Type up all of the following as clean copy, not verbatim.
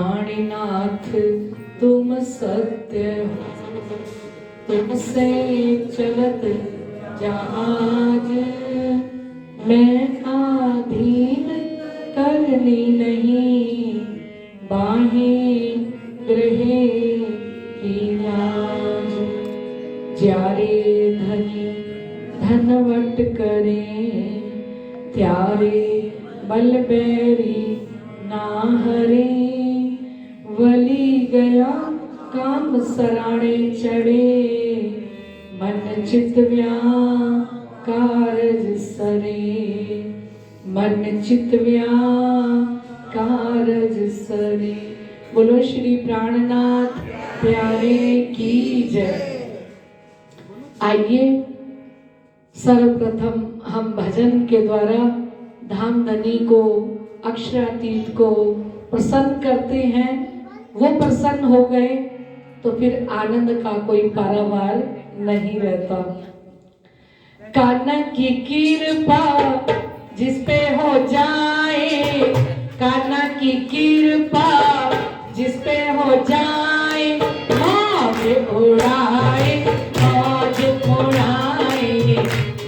प्राणनाथ तुम सत्य हो, तुमसे चलत जहाज, मैं आधीन करनी नहीं, बाहें ग्रहे की लाज। ज्यारे धनी धनवट करें, त्यारे बलबैरी ना हरे, वली गया काम सराणे चढ़े, मन चित कारज सरे, मन चित कारज सरे। बोलो श्री प्राणनाथ प्यारे की जय। आइए सर्वप्रथम हम भजन के द्वारा धाम धनी को, अक्षरातीत को प्रसन्न करते हैं। वो प्रसन्न हो गए तो फिर आनंद का कोई पारावार नहीं रहता। कान्हा की कृपा जिस पे हो जाए, कान्हा की कृपा जिस पे हो जाए, मौज उड़ाए, मौज उड़ाए,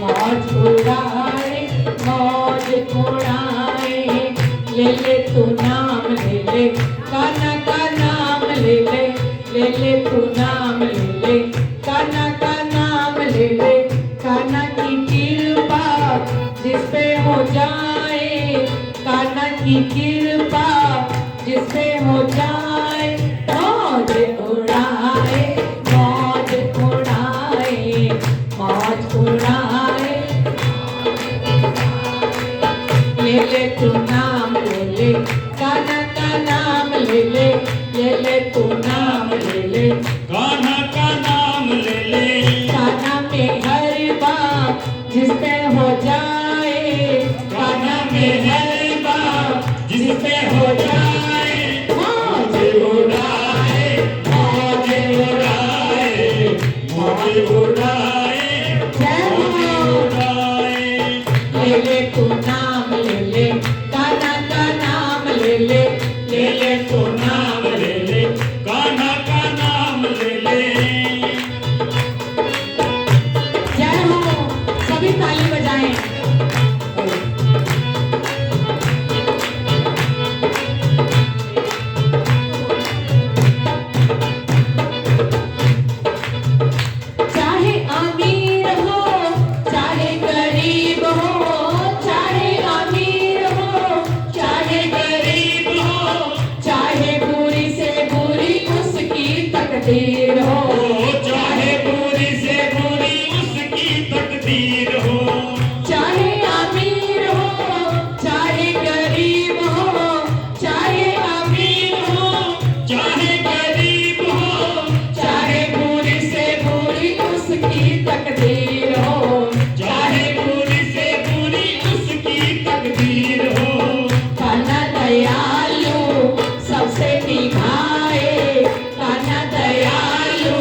मौज उड़ाए, मौज उड़ाए। ले ले तू नाम ले ले, कान्हा का नाम ले ले, ले ले तू नाम ले ले, कान्हा का नाम ले ले। कान्हा की कृपा जिस पे हो जाए, कान्हा की कृपा जिस पे हो जाए, मौज उड़ाए, मौज उड़ाए, मौज उड़ाए। ले ले तू नाम ले ले, कान्हा का नाम ले ले, ले ले तू नाम ले ले, कान्हा का नाम ले ले। कान्हा में हर बात जिस पे हो जाए, कान्हा में हर बात जिस पे हो जाए, मौज उड़ाए, मौज उड़ाए, मौज उड़ाए, मौज उड़ाए। ले ले तू नाम ले ले, कान्हा का नाम ले ले, ले ले तो नाम ले ले, कान्हा का नाम ले ले। जय हो। सभी ताली बजाएं। चाहे अमीर हो चाहे गरीब हो, चाहे अमीर हो चाहे गरीब हो, चाहे बुरी से बुरी उसकी तकदीर हो, चाहे बुरी से बुरी उसकी तकदीर हो। चाहे अमीर हो चाहे गरीब हो, चाहे अमीर हो चाहे गरीब हो, चाहे बुरी से बुरी उसकी तकदीर हो, चाहे बुरी से बुरी उसकी तकदीर हो। कान्हा दयालु सबसे निभाए, कान्हा दयालु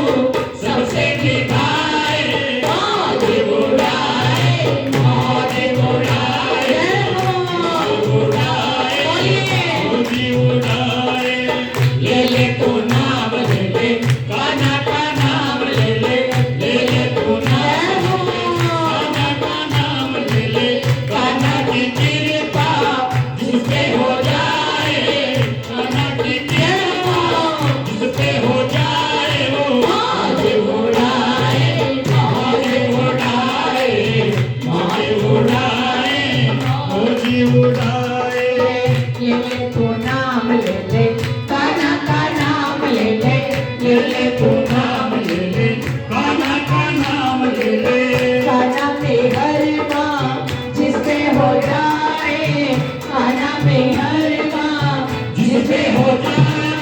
सबसे निभाए, मौज उड़ाए, मौज उड़ाए, मौज उड़ाए। मौज उड़ाए। ले ले तू नाम ले ले, कान्हा का नाम ले ले, ले ले तो नाम ले ले, कान्हा का नाम ले ले। कान्हा की कृपा जिस पे हो जाए, कान्हा की कृपा जिस पे हो जाए, वो मौज उड़ाए, मौज उड़ाए, मौज उड़ाए, मौज उड़ाए। ले ले तू नाम ले ले, कान्हा का नाम ले ले, ले ले तू नाम ले ले, कान्हा का नाम ले ले। कान्हा में हर बात जिस पे हो जाए, कान्हा में हर बात जिस पे हो जाए,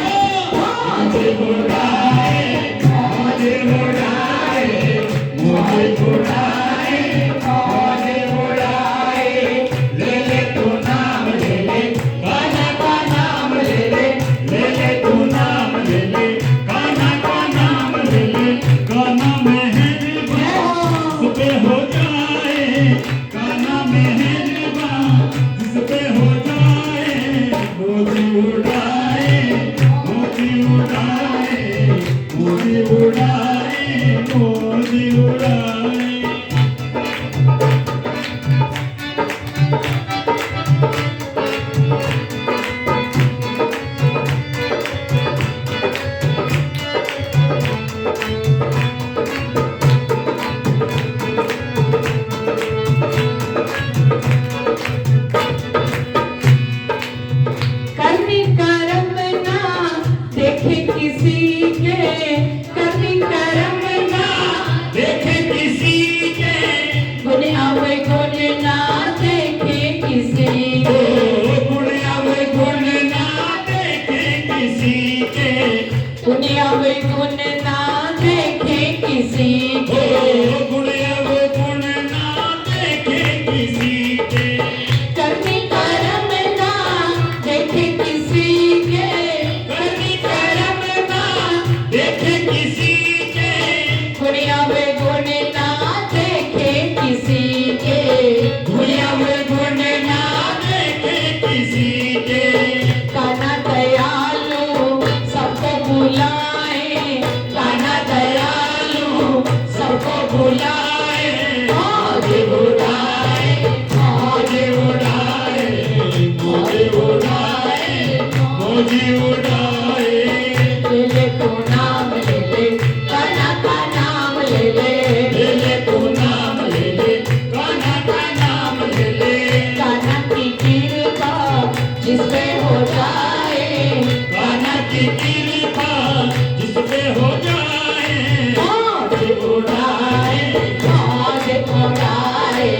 मौज उड़ाए, मौज उड़ाए, मौज उड़ाए, मौज उड़ाए। ले ले तू नाम ले ले, कान्हा का नाम ले ले, ले ले तू नाम ले ले, कान्हा का नाम ले ले। कान्हा में है बात जिस पे हो जाए, कान्हा में है बात जिस पे हो जाए, मौज उड़ाए, बुलाए मौज उड़ाए मौज उड़ाए मौज उड़ाए मौज उड़ाए ले ले तू नाम ले ले कान्हा का नाम ले ले ले ले तू नाम ले ले कान्हा का नाम ले ले कान्हा की कृपा जिस पे हो जाए कान्हा की कृपा जिस पे हो जाए मौज उड़ाए मौज उड़ाए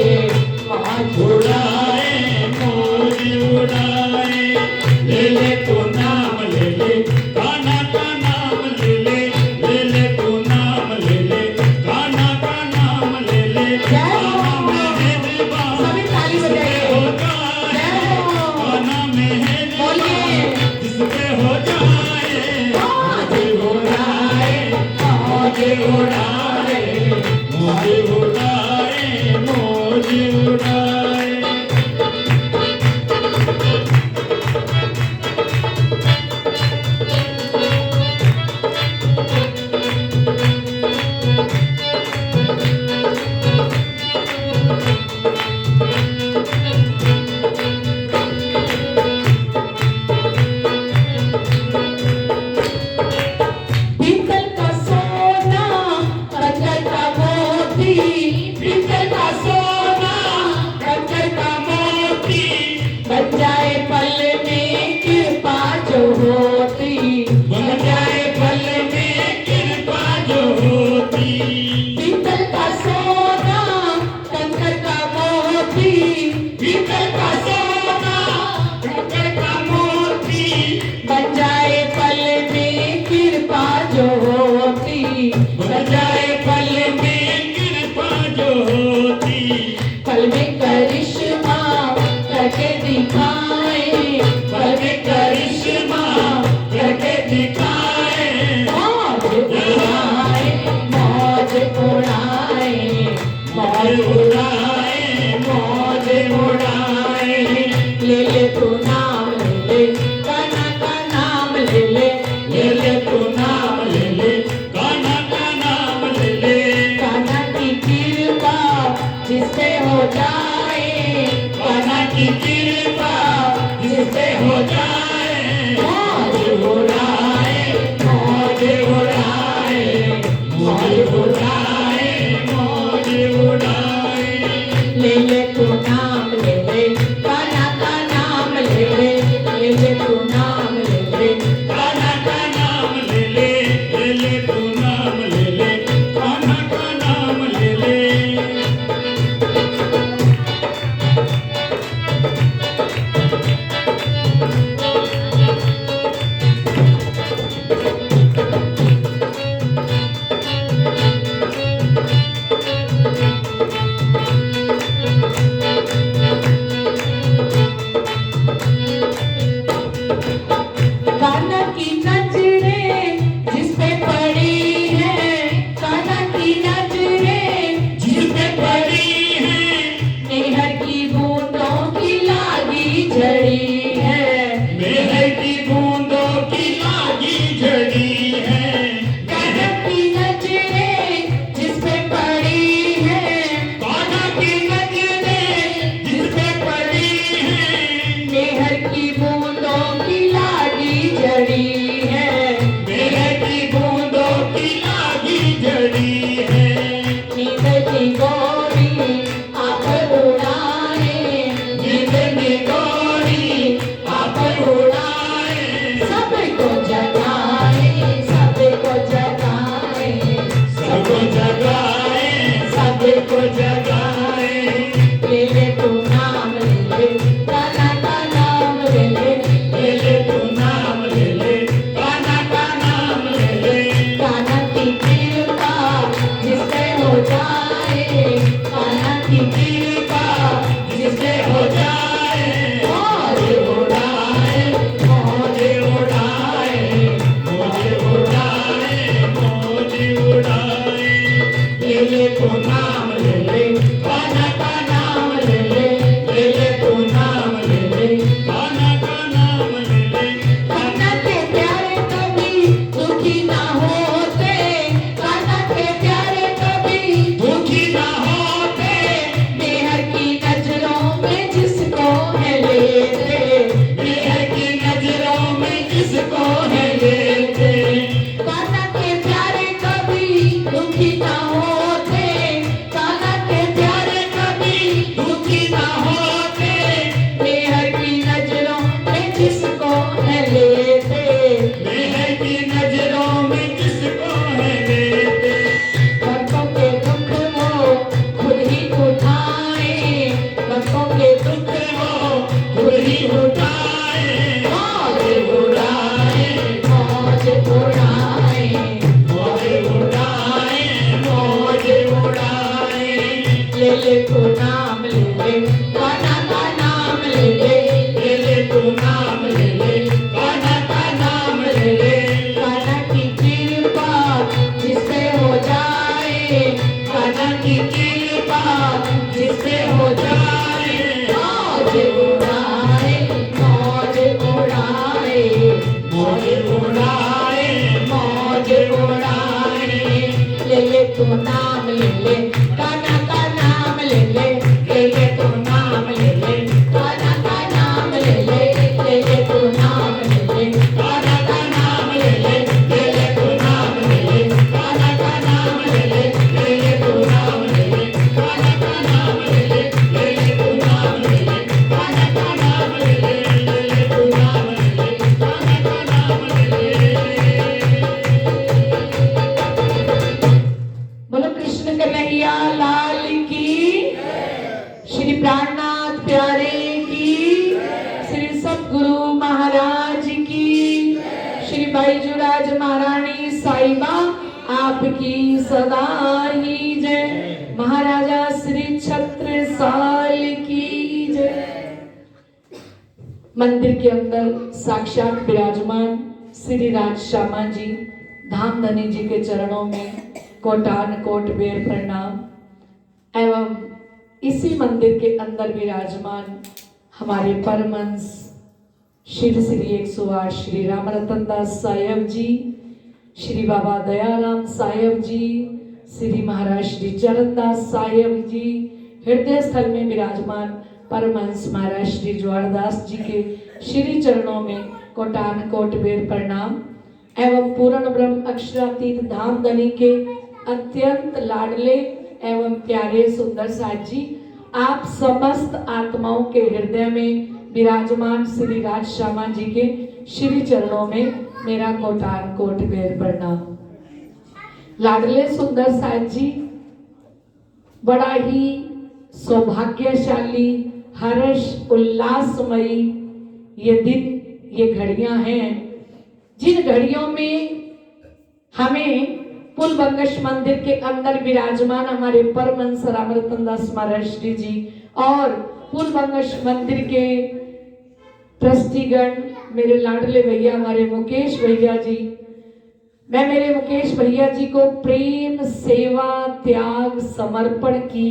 मौज उड़ाए मौज उड़ाए ले ले तू नाम ले ले कान्हा का नाम ले ले ले ले तू नाम ले ले कान्हा का नाम ले ले कान्हा में है दीवाना सभी ताली बजाइए हो जाए कान्हा में है बोलिए जिस पे हो जाए मौज उड़ाए मौज उड़ाए मौज उड़ाए मौज उड़ाए पीतल का सोना पत्थर का मोती पीतल का सोना पत्थर का मोती बन जाए पल में कृपा जो होती बन जाए पल में कृपा जो होती पीतल का सोना पत्थर का मोती पीतल का सोना पत्थर का मोती बन जाए पल में कृपा जो होती बन जाए पल में कृपा जो होती पल में करिश्मा करके दिखाए पल में करिश्मा करके दिखाए मौज उड़ाए मौज उड़ाए मौज मौज उड़ाए मौज उड़ाए ले ले तू नाम ले ले कान्हा का नाम ले ले ले ले तू नाम ले ले कान्हा का नाम ले ले कान्हा की कृपा जिस पे हो जाए कान्हा की कृपा जिस पे हो जाए मौज उड़ाए मौज उड़ाए मौज उड़ाए मौज उड़ाए ले ले तू नाम ले ले कान्हा का नाम ले ले तू नाम ले ले कान्हा का नाम ले ले तू नाम ले ले कान्हा का नाम ले ले कान्हा की नजरें जिस पे पड़ी है कान्हा की नजरें जिस पे पड़ी है मेहर की बूंदों की लागी झड़ी है मेहर की बूंदों की लागी झड़ी है कान्हा की नजरें जिस पे पड़ी है कान्हा की नजरें जिस पे पड़ी है मेहर की बूंदों की लागी झड़ी है मेहर की बूंदों की लागी झड़ी है नींद की गोरी आप उड़ाए नींद में गोरी आप उड़ाए सबको जगाए सबको जगाए सबको जगाए सबको जगाए ले ले तू नाम ले ले कान्हा का नाम ले ले ले ले तू नाम ले ले कान्हा का नाम ले ले कान्हा की कृपा जिस पे हो जाए कान्हा की कृपा जिस पे हो जाए मौज उड़ाए मौज उड़ाए मौज उड़ाए मौज उड़ाए ले ले तू नाम ले ले कान्हा का नाम ले ले ले ले तू नाम ले ले कान्हा का नाम ले ले कान्हा के प्यारे कभी दुखी ना होते कान्हा के प्यारे कभी ले, कान्हा का नाम ले ले, ले ले तू नाम ले ले, कान्हा का नाम ले ले। कान्हा की कृपा जिस पे हो जाए, कान्हा की कृपा जिससे हो जाए, मौज उड़ाए, मौज उड़ाए, मौज उड़ाए, मौज उड़ाए। ले ले तू नाम ले ले, कान्हा का नाम ले ले, ले ले तू नाम ले ले, कान्हा का नाम ले ले, ले ले तू नाम ले ले, कान्हा का नाम ले ले, ले ले तू नाम ले ले, कान्हा का नाम ले ले, ले ले तू नाम ले ले, कान्हा का नाम ले ले, ले ले तू नाम ले ले, कान्हा का नाम ले ले, ले ले तू नाम ले ले, कान्हा का नाम ले ले। बोलो कृष्ण कन्हैया लाल की, श्री प्राणनाथ प्यारे की, श्री सतगुरु महाराज की, श्री बैजूराज महारानी साहिबा आपकी सदा ही जय। महाराजा श्री छत्रसाल की जय। मंदिर के अंदर साक्षात विराजमान श्री राज श्यामा जी धामधनी जी के चरणों में कोटान कोट बेर प्रणाम। एवं इसी मंदिर के अंदर विराजमान हमारे परमहंस श्री श्री 108 श्री राम रतन दास साहेब जी, श्री बाबा दयाराम साहेब जी, श्री महाराज श्री चरणदास साहेब जी, हृदय स्थल में विराजमान परमहंस महाराज श्री ज्वारदास जी के श्री चरणों में कोटान कोट बेर प्रणाम। एवं पूर्ण ब्रह्म अक्षरातीत धामधनी के अत्यंत लाडले एवं प्यारे सुंदर साथ जी, आप समस्त आत्माओं के हृदय में विराजमान श्री राज श्यामा जी के श्री चरणों में मेरा कोटान कोट बेर प्रणाम। लाडले सुंदर साथ जी, बड़ा ही सौभाग्यशाली हर्ष उल्लासमयी ये दिन, ये घड़ियां हैं जिन घड़ियों में हमें पुलबंगश मंदिर के अंदर विराजमान हमारे परमहंस राम रतन दास महाराज श्री जी और पुलबंगश मंदिर के ट्रस्टीगण, मेरे लाडले भैया हमारे मुकेश भैया जी, मैं मेरे मुकेश भैया जी को प्रेम सेवा त्याग समर्पण की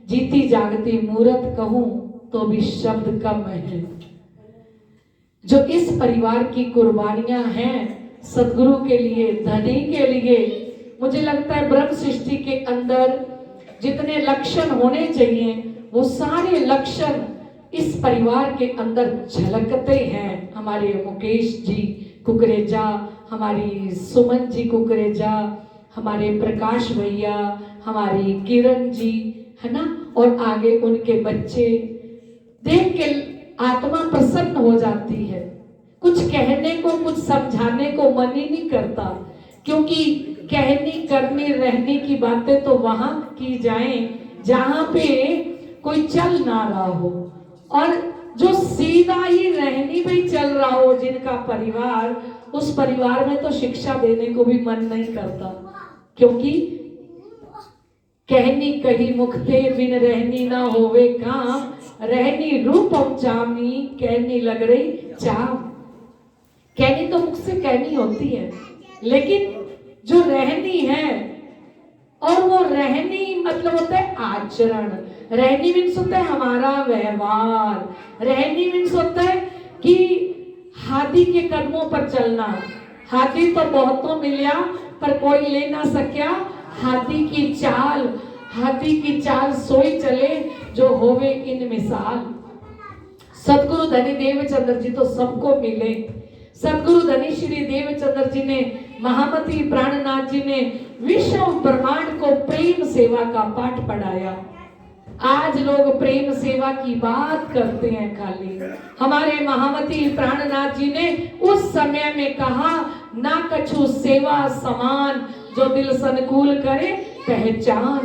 जीती जागती मूर्त कहूं तो भी शब्द कम है। जो इस परिवार की कुर्बानियां हैं सदगुरु के लिए, धनी के लिए, मुझे लगता है ब्रह्म सृष्टि के अंदर जितने लक्षण होने चाहिए वो सारे लक्षण इस परिवार के अंदर झलकते हैं। हमारे मुकेश जी कुकरेजा, हमारी सुमन जी कुकरेजा, हमारे प्रकाश भैया, हमारी किरण जी, है ना, और आगे उनके बच्चे, देख के आत्मा प्रसन्न हो जाती है। कुछ कहने को, कुछ समझाने को मन ही नहीं करता, क्योंकि कहनी करनी रहने की बातें तो वहां की जाएं जहां पे कोई चल ना रहा हो, और जो सीधा ही रहनी पे चल रहा हो जिनका परिवार, उस परिवार में तो शिक्षा देने को भी मन नहीं करता, क्योंकि कहनी कही मुखते बिन रहनी ना होवे काम, रहनी रूपम चामी कहनी लग रही चाम। कहनी तो मुख से कहनी होती है, लेकिन जो रहनी है, और वो रहनी मतलब होता है आचरण, रहनी मीन्स होता है हमारा व्यवहार, रहनी मीन्स होता है कि हाथी के कदमों पर चलना। हाथी तो बहुतों मिलिया पर कोई ले ना सकिया हाथी की चाल, हाथी की चाल सोई चले जो होवे इन मिसाल। सतगुरु धनी देवचंद्र जी तो सबको मिले। सतगुरु धनी श्री देवचंद्र जी ने, महामती प्राणनाथ जी ने विश्व ब्रह्मांड को प्रेम सेवा का पाठ पढ़ाया। आज लोग प्रेम सेवा की बात करते हैं खाली। हमारे महामती प्राणनाथ जी ने उस समय में कहा, ना कछु सेवा समान, जो दिल संकुल करे पहचान।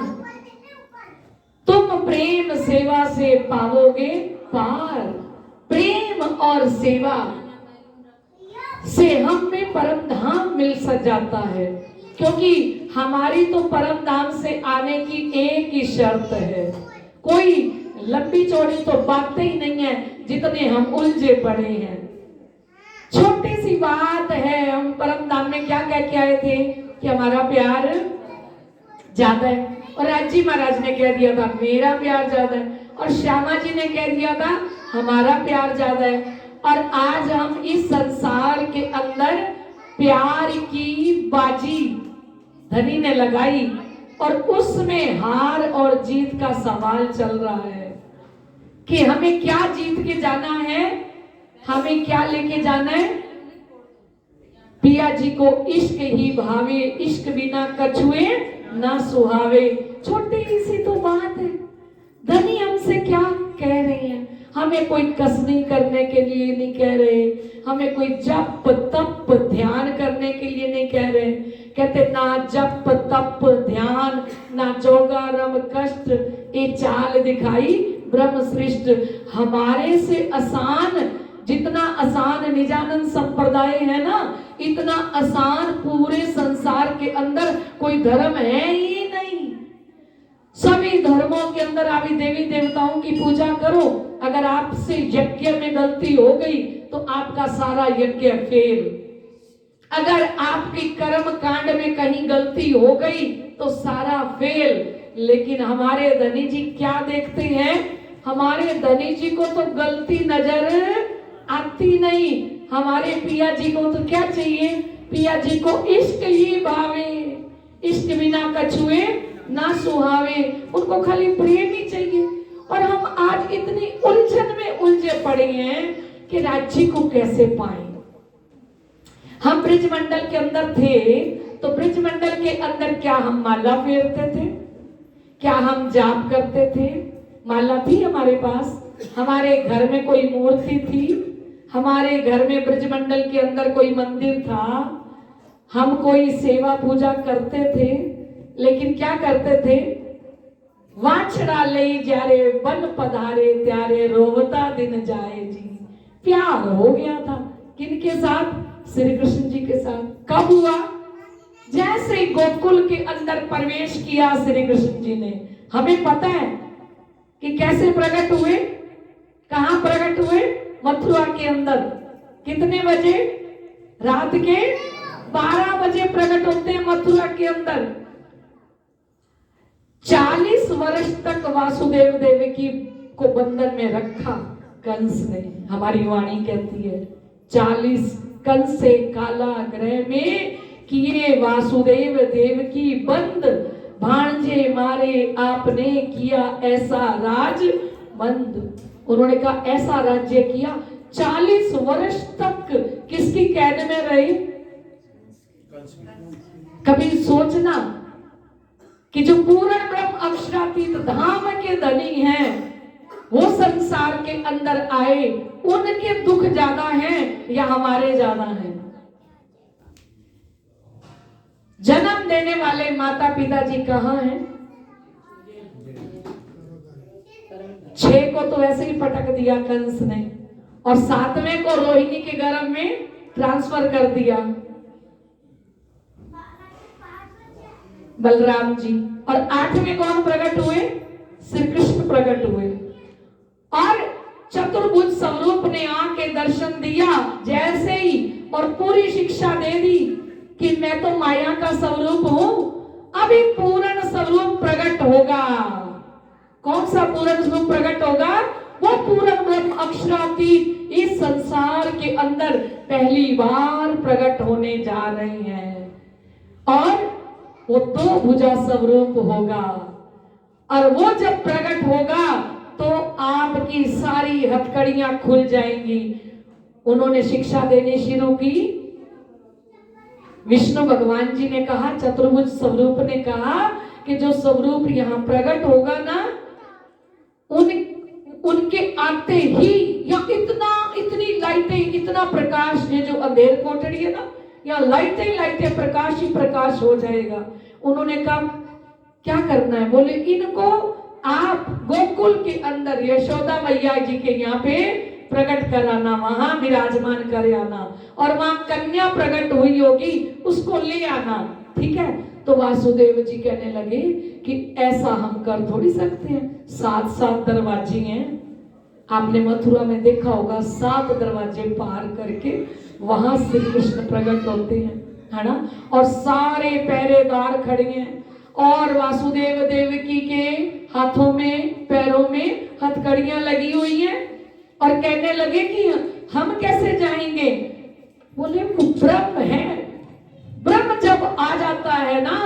तुम प्रेम सेवा से पाओगे पार। प्रेम और सेवा से हम में परम धाम मिल जाता है, क्योंकि हमारी तो परम धाम से आने की एक ही शर्त है, कोई लंबी चौड़ी तो बातें ही नहीं है जितने हम उलझे पड़े हैं। छोटी सी बात है, हम परम धाम में क्या कह के आए थे कि हमारा प्यार ज्यादा है, और राजी महाराज ने कह दिया था मेरा प्यार ज्यादा है, और श्यामा जी ने कह दिया था हमारा प्यार ज्यादा है। और आज हम इस संसार के अंदर प्यार की बाजी धनी ने लगाई, और उसमें हार और जीत का सवाल चल रहा है कि हमें क्या जीत के जाना है, हमें क्या लेके जाना है। पिया जी को इश्क ही भावे, इश्क बिना कछुए ना सुहावे। छोटी सी तो बात है, धनी हमसे क्या कह रहे हैं, हमें कोई कसनी करने के लिए नहीं कह रहे, हमें कोई जप तप ध्यान करने के लिए नहीं कह रहे। कहते ना जप तप ध्यान ना जोगारम कष्ट, ये चाल दिखाई ब्रह्म सृष्ट। हमारे से आसान, जितना आसान निजानंद संप्रदाय है ना, इतना आसान पूरे संसार के अंदर कोई धर्म है ही नहीं। सभी धर्मों के अंदर आदि देवी देवताओं की पूजा करो, अगर आपसे यज्ञ में गलती हो गई तो आपका सारा यज्ञ फेल। अगर आपकी कर्म कांड में कहीं गलती हो गई तो सारा फेल। लेकिन हमारे धनी जी क्या देखते हैं, हमारे धनी जी को तो गलती नजर आती नहीं। हमारे पिया जी को तो क्या चाहिए, पिया जी को इश्क ही भावे, इश्क बिना कछुए ना सुहावे। उनको खाली प्रेम ही चाहिए। और हम आज इतनी उलझन में उलझे पड़े हैं कि राज्य को कैसे पाएं। हम ब्रिज मंडल के अंदर थे तो ब्रिज मंडल के अंदर क्या हम माला फेरते थे, क्या हम जाप करते थे, माला थी हमारे पास, हमारे घर में कोई मूर्ति थी, हमारे घर में ब्रिज मंडल के अंदर कोई मंदिर था, हम कोई सेवा पूजा करते थे। लेकिन क्या करते थे, वाछड़ा ले जारे बन पधारे त्यारे रोवता दिन जाए जी। प्यार हो गया था किनके साथ, श्री कृष्ण जी के साथ। कब हुआ, जैसे गोकुल के अंदर प्रवेश किया श्री कृष्ण जी ने। हमें पता है कि कैसे प्रकट हुए, कहां प्रकट हुए, मथुरा के अंदर। कितने बजे, रात के 12 बजे प्रकट होते हैं मथुरा के अंदर। 40 वर्ष तक वासुदेव देवकी को बंधन में रखा कंस ने। हमारी वाणी कहती है 40 कंस से कारागृह में किए वासुदेव देवकी बंद, भांजे मारे आपने किया ऐसा राज बंद। उन्होंने कहा ऐसा राज्य किया। 40 वर्ष तक किसकी कैद में रहे। कभी सोचना कि जो पूर्ण ब्रह्म अक्षरातीत धाम के धनी हैं वो संसार के अंदर आए, उनके दुख ज्यादा हैं या हमारे ज्यादा हैं। जन्म देने वाले माता पिता जी कहाँ हैं। 6 को तो ऐसे ही पटक दिया कंस ने, और 7वें को रोहिणी के गर्भ में ट्रांसफर कर दिया बलराम जी, और 8वें कौन प्रकट हुए, श्री कृष्ण प्रकट हुए। और चतुर्भुज स्वरूप ने आके दर्शन दिया जैसे ही, और पूरी शिक्षा दे दी कि मैं तो माया का स्वरूप हूं, अभी पूर्ण स्वरूप प्रकट होगा। कौन सा पूर्ण स्वरूप प्रकट होगा, वो पूर्ण ब्रह्म अक्षरातीत इस संसार के अंदर पहली बार प्रकट होने जा रहे हैं। और वो 2 भुजा स्वरूप होगा, और वो जब प्रकट होगा तो आपकी सारी हथकड़ियां खुल जाएंगी। उन्होंने शिक्षा देनी शुरू की। विष्णु भगवान जी ने कहा, चतुर्भुज स्वरूप ने कहा कि जो स्वरूप यहाँ प्रकट होगा ना, उनके आते ही या इतनी लाइटें, इतना प्रकाश, ये जो अंधेर कोठरी है ना, या लाइटें प्रकाश ही प्रकाश हो जाएगा। उन्होंने कहा क्या करना है, बोले इनको आप गोकुल के अंदर यशोदा मैया जी के यहाँ पे प्रकट कराना, वहां विराजमान कर आना, और वहां कन्या प्रकट हुई होगी उसको ले आना, ठीक है। तो वासुदेव जी कहने लगे कि ऐसा हम कर थोड़ी सकते हैं, 7 दरवाजे हैं। आपने मथुरा में देखा होगा 7 दरवाजे पार करके वहां श्री कृष्ण प्रकट होते हैं, है ना। और सारे पहरेदार खड़े हैं और वासुदेव देवकी के हाथों में पैरों में हथकड़ियां लगी हुई हैं और कहने लगे कि हम कैसे जाएंगे। बोले वो ब्रह्म है, ब्रह्म जब आ जाता है ना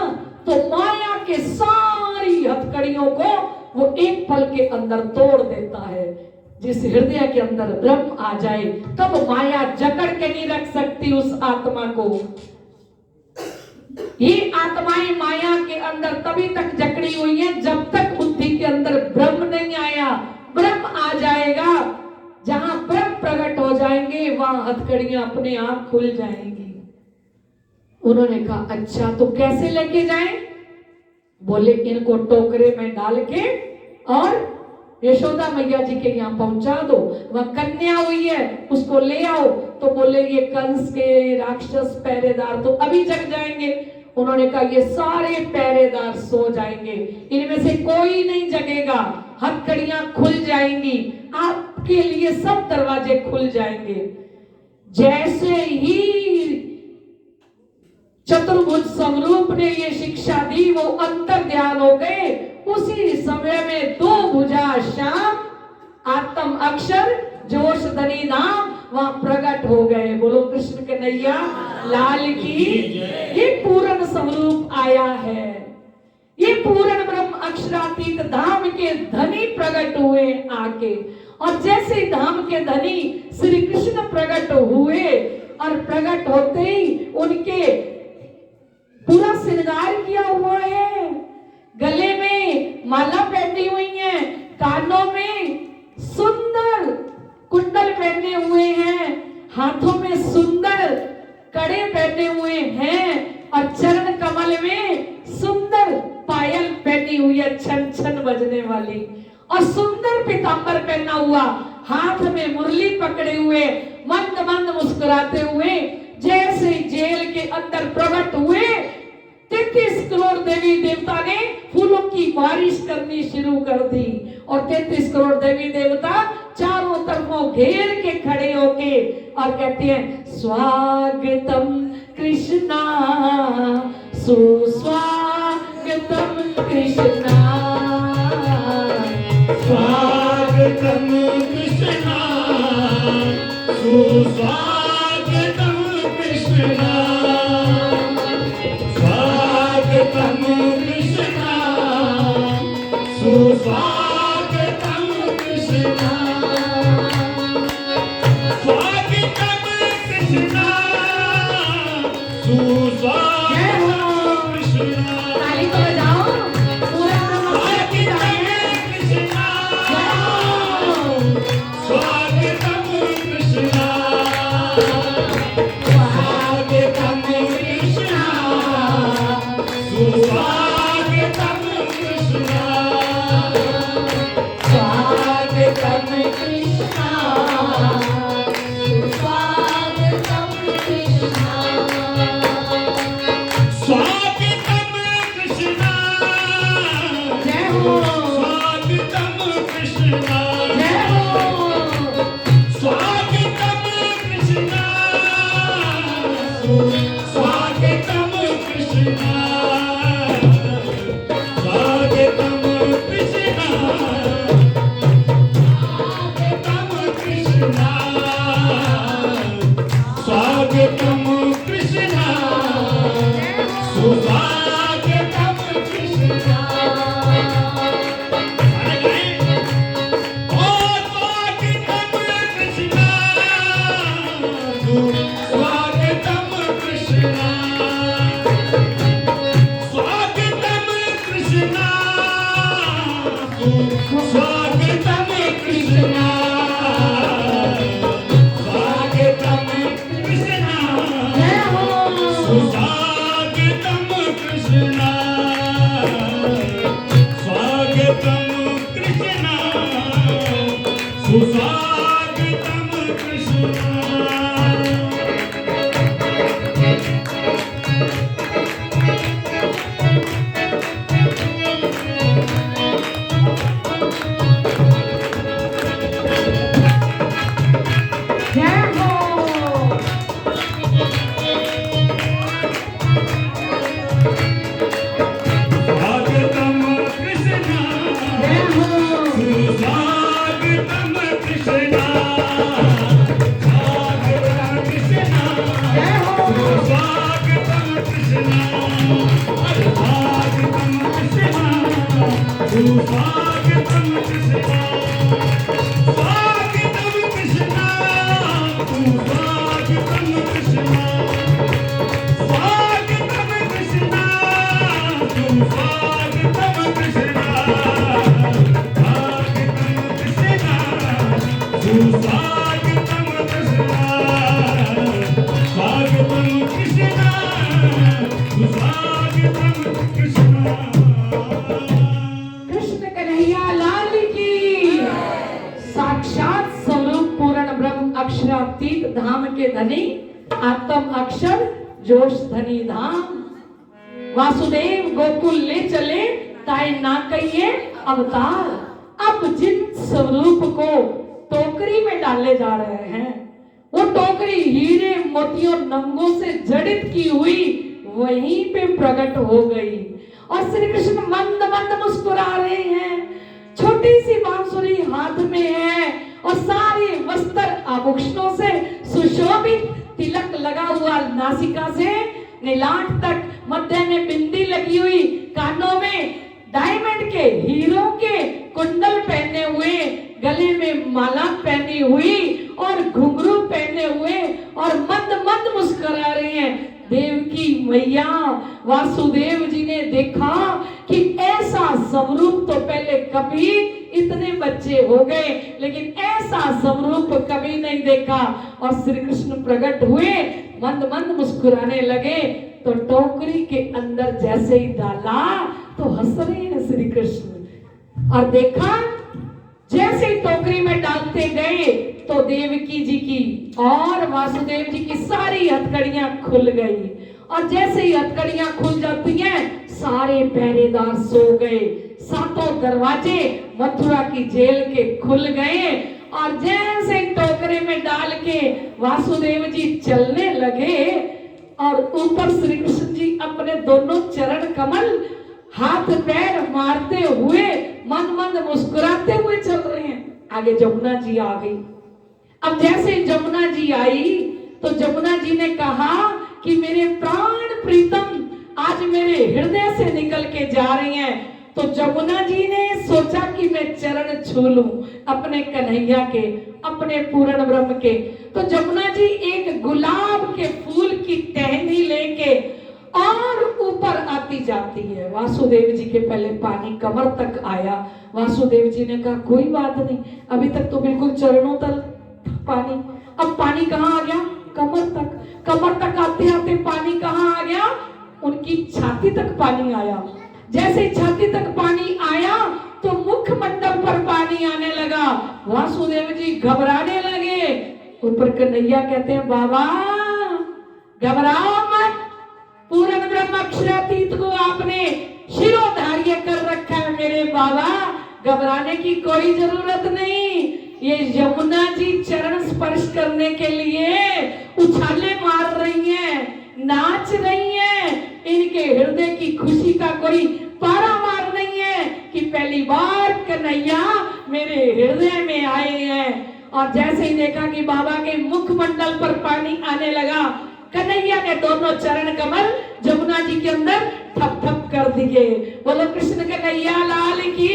तो माया के सारी हथकड़ियों को वो एक पल के अंदर तोड़ देता है। जिस हृदय के अंदर ब्रह्म आ जाए तब माया जकड़ के नहीं रख सकती उस आत्मा को। ये आत्माएं माया के अंदर तभी तक जकड़ी हुई है जब तक बुद्धि के अंदर ब्रह्म नहीं आया। ब्रह्म आ जाएगा, जहां ब्रह्म प्रकट हो जाएंगे वहां हथकड़ियां अपने आप खुल जाएंगी। उन्होंने कहा अच्छा तो कैसे लेके जाएं? बोले इनको टोकरे में डाल के और यशोदा मैया जी के यहाँ पहुंचा दो, वह कन्या हुई है उसको ले आओ। तो बोले ये कंस के राक्षस पहरेदार तो अभी जग जाएंगे। उन्होंने कहा ये सारे पहरेदार सो जाएंगे, इनमें से कोई नहीं जगेगा, हथकड़ियां खुल जाएंगी, आपके लिए सब दरवाजे खुल जाएंगे। जैसे ही चतुर्भुज स्वरूप ने ये शिक्षा दी वो अंतर ध्यान हो गए। उसी समय में 2 भुजा श्याम आत्म अक्षर जोश धनी नाम वहां प्रकट हो गए। बोलो कृष्ण कन्हैया लाल की। ये पूर्ण स्वरूप आया है, ये पूर्ण ब्रह्म अक्षरातीत धाम के धनी प्रकट हुए आके। और जैसे धाम के धनी श्री कृष्ण प्रकट हुए और प्रकट होते ही उनके पूरा श्रृंगार किया हुआ है, गले में माला पहनी हुई है, कानों में सुंदर कुंडल पहने हुए हैं, हाथों में सुंदर कड़े पहने हुए हैं और चरण कमल में सुंदर पायल पहनी हुई है छन छन बजने वाली, और सुंदर पीतांबर पहना हुआ, हाथ में मुरली पकड़े हुए मंद मंद मुस्कुराते हुए जैसे जेल के अंदर प्रकट हुए 33 करोड़ देवी देवता ने फूलों की बारिश करनी शुरू कर दी। और 33 करोड़ देवी देवता चारों तरफों घेर के खड़े होके और कहते हैं स्वागतम कृष्णा सुस्वागतम कृष्णा, स्वागतम कृष्णा सुस्वागतम कृष्णा, स्वागतम कृष्णा सुस्वागतम कृष्णा, स्वागतम कृष्णा सुस्वागतम कृष्णा। ताली तो बजाओ पूरा स्वागतम कृष्णा, स्वागतम कृष्णा सुस्वागतम कृष्णा, स्वागतम कृष्णा स्वागतम कृष्णा। स्वागतम कृष्णा, जय हो स्वागतम कृष्णा, जय हो स्वागतम कृष्णा, स्वागतम कृष्णा, स्वागतम कृष्णा, स्वागतम कृष्णा, स्वागतम कृष्णा, स्वागतम कृष्णा, स्वागतम कृष्णा, स्वागतम कृष्णा, स्वागतम कृष्णा, जय हो स्वागतम कृष्णा, स्वागतम कृष्णा, सुस्वागतम कृष्णा। कृष्ण कन्हैया लाल की। साक्षात स्वरूप पूर्ण ब्रह्म अक्षरातीत धाम के धनी आत्म अक्षर जोश धनी धाम। वासुदेव गोकुल ले चले ताई ना कहिए अवतार। अब जिन स्वरूप को टोकरी में डाले जा रहे हैं, वो टोकरी हीरे मोतियों नंगों से जड़ित की हुई वहीं पे प्रकट हो गई और श्री कृष्ण मंद मंद मुस्कुरा रहे हैं। छोटी सी बांसुरी हाथ में है और सारे वस्त्र आभूषणों से सुशोभित, तिलक लगा हुआ नासिका से नीलाट तक, मध्य में बिंदी लगी हुई, कानों में डायमंड के हीरों के कुंडल पहने हुए, गले में माला पहनी हुई और घुंघरू पहने हुए और मंद मंद मुस्कुरा रहे हैं। देवकी मैया वासुदेव जी ने देखा कि ऐसा स्वरूप तो पहले कभी इतने बच्चे हो गए, लेकिन ऐसा स्वरूप कभी नहीं देखा। और श्री कृष्ण प्रकट हुए, मंद मंद मुस्कुराने लगे। तो टोकरी के अंदर जैसे ही डाला तो हंस रहे हैं श्री कृष्ण। और देखा जैसे ही टोकरी में डालते गए तो देवकी जी की और वासुदेव जी की सारी हथकड़ियां खुल गई। और जैसे ही हथकड़ियां खुल जाती हैं, सारे पहरेदार सो गए। सातों दरवाजे मथुरा की जेल के खुल गए। और जैसे टोकरे में डाल के वासुदेव जी चलने लगे और ऊपर श्री कृष्ण जी अपने दोनों चरण कमल हाथ पैर मारते हुए मन मन मुस्कुराते हुए चल रहे हैं। आगे जमुना जी आ गई। अब जैसे जमुना जी आई तो जमुना जी ने कहा कि मेरे प्राण प्रीतम आज मेरे हृदय से निकल के जा रही हैं। तो जमुना जी ने सोचा कि मैं चरण छू लूं अपने कन्हैया के, अपने पूर्ण ब्रह्म के। तो जमुना जी एक गुलाब के फूल की टहनी लेके और ऊपर आती जाती है। वासुदेव जी के पहले पानी कमर तक आया। वासुदेव जी ने कहा कोई बात नहीं, अभी तक तो बिल्कुल चरणों तक पानी, अब पानी कहाँ आ गया? कमर तक। कमर तक आते आते पानी कहाँ आ गया? उनकी छाती तक पानी आया। जैसे छाती तक पानी आया तो मुख मंडल पर पानी आने लगा। वासुदेव जी घबराने लगे। ऊपर कन्हैया कहते हैं बाबा घबराओ मत, पूर्ण ब्रह्म अक्षरातीत को आपने शिरोधार्य कर रखा है मेरे बाबा, घबराने की कोई जरूरत नहीं। ये यमुना जी चरण स्पर्श करने के लिए उछाले मार रही हैं, नाच रही हैं। इनके हृदय की खुशी का कोई पारावार नहीं है कि पहली बार कन्हैया मेरे हृदय में आए हैं। और जैसे ही देखा कि बाबा के मुखमंडल पर पानी आने लगा, कन्हैया ने दोनों चरण कमल जमुना जी के अंदर ठप ठप कर दिए। बोलो कृष्ण कन्हैया लाल की।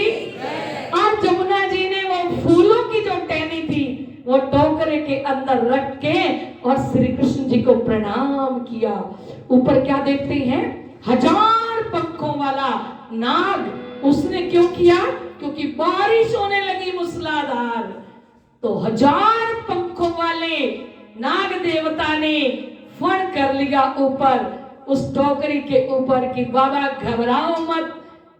और जमुना जी ने वो फूलों की जो टहनी थी वो टोकरे के अंदर रख के और श्री कृष्ण जी को प्रणाम किया। ऊपर क्या देखते हैं? 1000 पंखों वाला नाग। उसने क्यों किया? क्योंकि बारिश होने लगी मूसलाधार। तो 1000 पंखों वाले नाग देवता ने फण कर लिया ऊपर उस टोकरी के ऊपर कि बाबा घबराओ मत।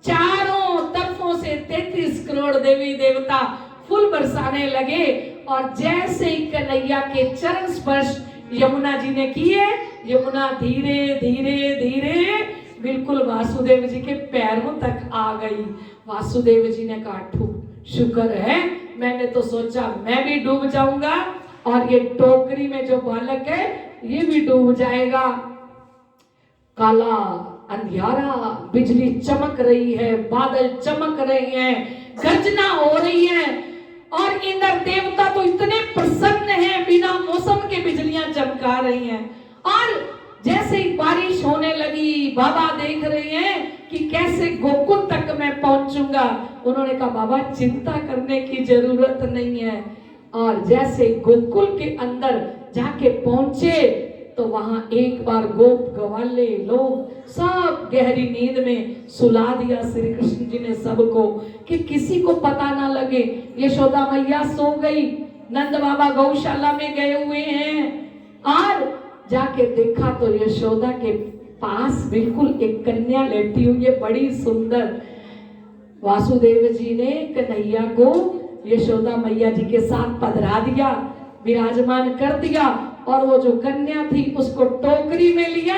चारों तरफों से 33 करोड़ देवी देवता फूल बरसाने लगे। और जैसे ही कन्हैया के चरण स्पर्श यमुना जी ने किए, यमुना धीरे धीरे धीरे बिल्कुल वासुदेव जी के पैरों तक आ गई। वासुदेव जी ने कहा शुक्र है, मैंने तो सोचा मैं भी डूब जाऊंगा और ये टोकरी में जो बालक है ये भी डूब जाएगा। काला अंधियारा, बिजली चमक रही है, बादल चमक रहे हैं, गर्जना हो रही है और इंद्र देवता तो इतने प्रसन्न हैं, बिना मौसम के बिजलियां चमका रही हैं। और जैसे ही बारिश होने लगी, बाबा देख रहे हैं कि कैसे गोकुल तक मैं पहुंचूंगा। उन्होंने कहा बाबा चिंता करने की जरूरत नहीं है। और जैसे गोकुल के अंदर जाके पहुंचे तो वहां एक बार गोप गवाले लोग सब गहरी नींद में सुला दिया श्री कृष्ण जी ने सबको, कि किसी को पता ना लगे। यशोदा मैया सो गई, नंद बाबा गौशाला में गए हुए हैं। और जाके देखा तो यशोदा के पास बिल्कुल एक कन्या लेटी हुई है, बड़ी सुंदर। वासुदेव जी ने कन्हैया को यशोदा मैया जी के साथ पधरा दिया, विराजमान कर दिया। और वो जो कन्या थी उसको टोकरी में लिया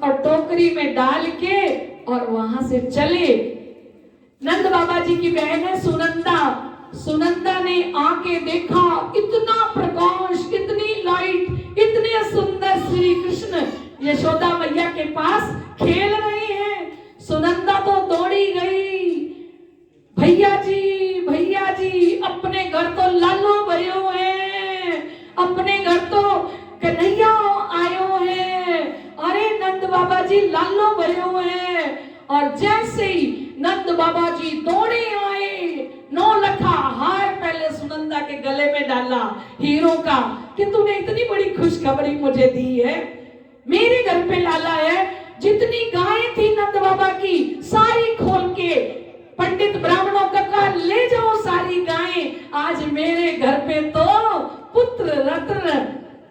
और टोकरी में डाल के और वहां से चले। नंद बाबा जी की बहन है सुनंदा, सुनंदा ने आके देखा इतना प्रकाश, इतनी लाइट, इतने सुंदर श्री कृष्ण यशोदा मैया के पास खेल रहे हैं। सुनंदा तो दौड़ी गई, भैया जी अपने घर तो लालो भयो है, अपने घर तो कन्हैया आयो है। अरे नंद बाबा जी लालो भयो है। और जैसे ही नंद बाबा जी दौड़े आए, 9 लखा हार पहले सुनंदा के गले में डाला हीरो का, कि तूने इतनी बड़ी खुशखबरी मुझे दी है, मेरे घर पे लाला है। जितनी गायें थी नंद बाबा की सारी खोल के पंडित ब्राह्मणों का कहा ले जाओ सारी गायें, आज मेरे घर पे तो पुत्र रत्न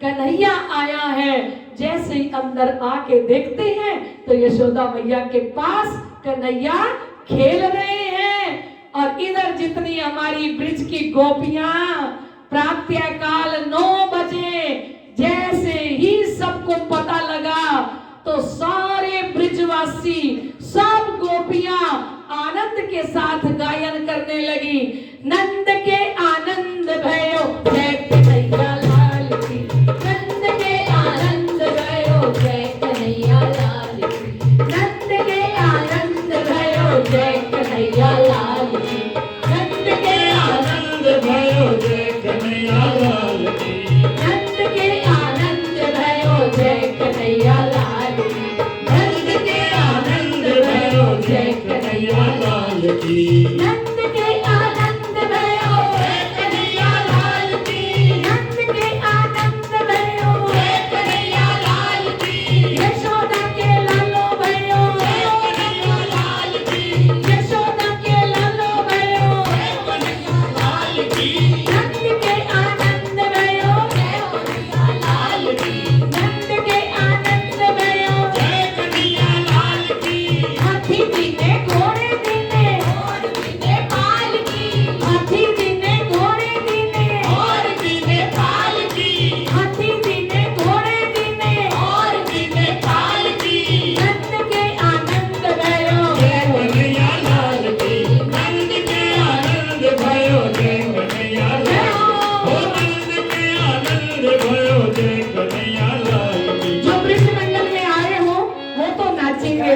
कन्हैया आया है। जैसे ही अंदर आके देखते हैं तो यशोदा मैया के पास कन्हैया खेल रहे हैं। और इधर जितनी हमारी ब्रिज की गोपियां प्रातः काल 9 बजे जैसे ही सबको पता लगा तो सारे ब्रिजवासी सब गोपियां आनंद के साथ गायन करने लगी। नंद के आनंद भयो जय कन्हैया लाल की, नंद के आनंद भयो जय कन्हैया लाल की, नंद के आनंद भयो जय कन्हैया लाल की, नंद के आनंद भयो जय कन्हैया लाल की, नंद के आनंद भयो जय कन्हैया लाल की, नंद के आनंद भयो जय कन्हैया लाल की, नंद के आनंद भयो जय कन्हैया लाल की, नंद के आनंद भयो जय कन्हैया लाल की, यशोदा के लालो भयो जय कन्हैया लाल की, यशोदा के लालो भयो जय कन्हैया लाल की, नंद के आनंद भयो जय कन्हैया लाल की, नंद के आनंद भयो जय कन्हैया लाल की, हाथी दीने घोड़े दीने और दीने पाल की, हाथी दीने घोड़े दीने और दीने पाल की, हाथी दीने घोड़े दीने और दीने पाल की, नंद के आनंद भयो जय कन्हैया लाल की, नंद के आनंद भयो जय कन्हैया लाल की, ओ नंद के आनंद भयो जय कन्हैया लाल की। जो ब्रिज मंडल में आए हो वो तो नाचेंगे,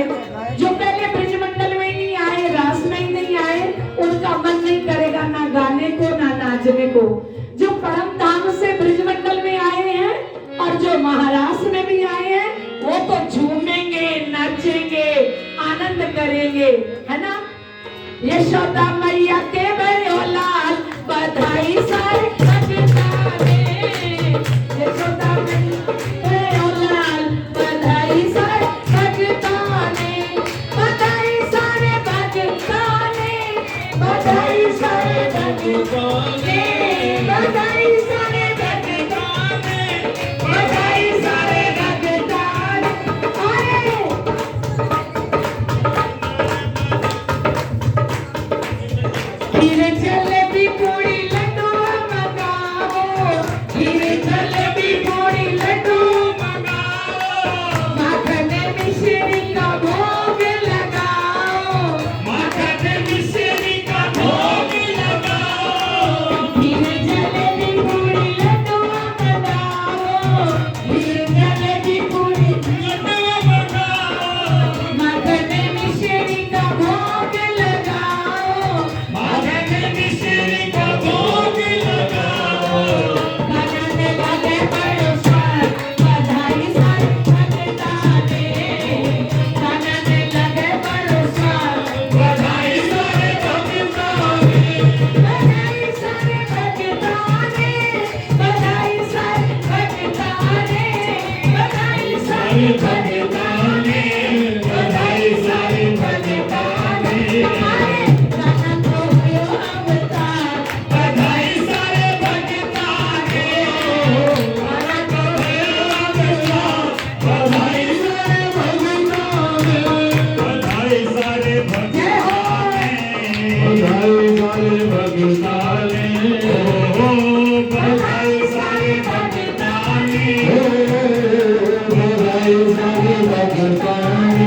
जो पहले ब्रिज मंडल में नहीं आए, रास में ही नहीं आए, उनका मन नहीं करेगा ना गाने को ना नाचने को। जो परम धाम से ब्रिज मंडल में आए हैं और जो महाराष्ट्र में भी आए हैं वो तो झूमेंगे, नाचेंगे, आनंद करेंगे, है ना। यशोदा मैया के भयो लाल बधाई सारे भगता ने, यशोदा मैया के भयो लाल बधाई सारे भगता ने, बधाई सारे भगता ने, बधाई सारे भगता ने, बधाई सारे भगता ने, बधाई सारे भगता ने। अरे खीर जलेबी पूड़ी लड्डू मंगाओ, खीर जलेबी पूड़ी लड्डू मंगाओ, माखन मिश्री का भोग लगाओ, माखन मिश्री का भोग लगाओ, खीर जलेबी पूड़ी लड्डू मंगाओ, खीर जलेबी पूड़ी लड्डू मंगाओ, माखन मिश्री का भोग लगाओ, माखन मिश्री भगतान ओ बधाई सारे भगतान बधाई सारे भगतान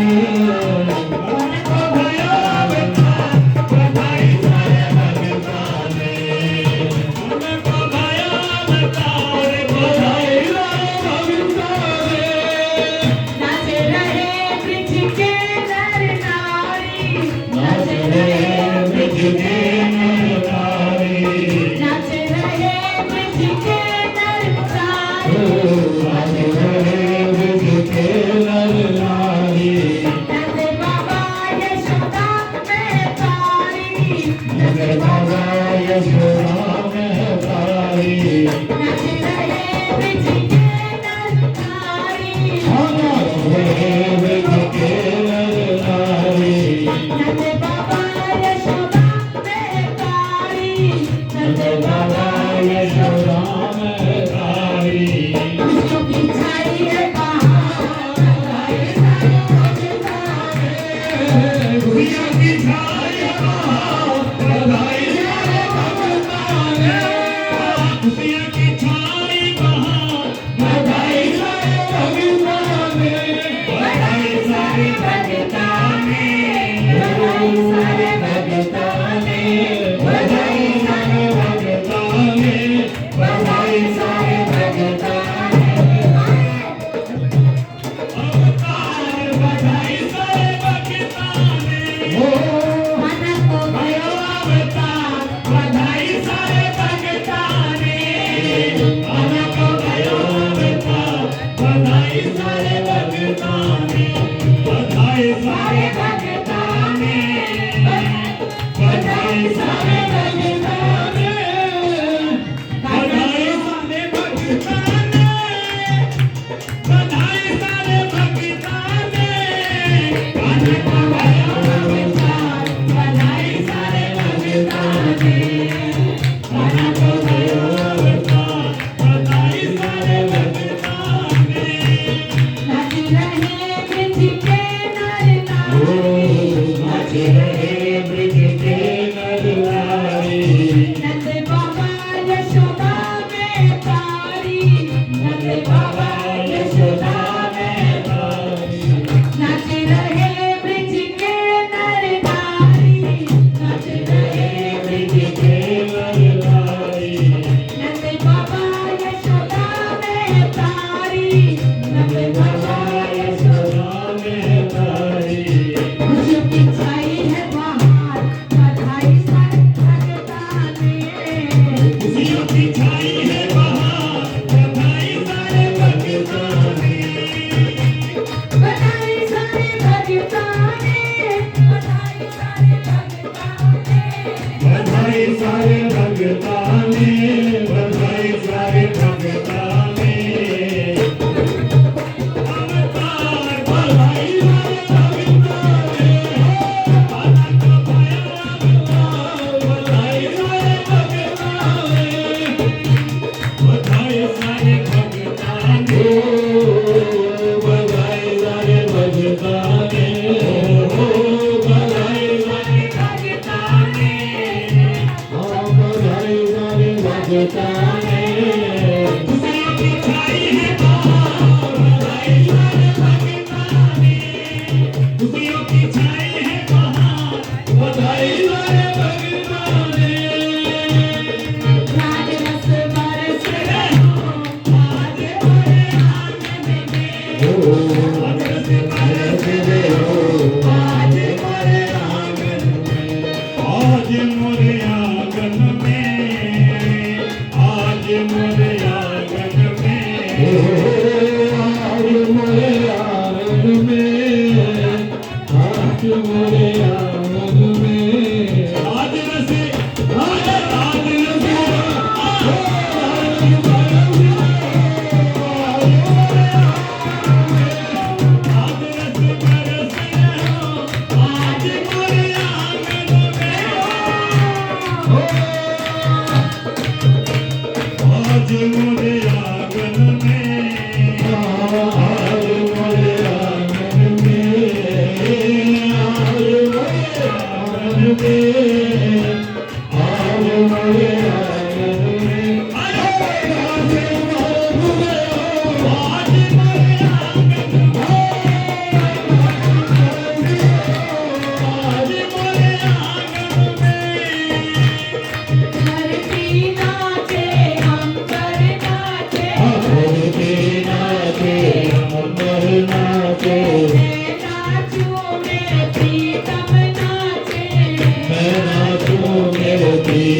आज मोरे आंगन में आज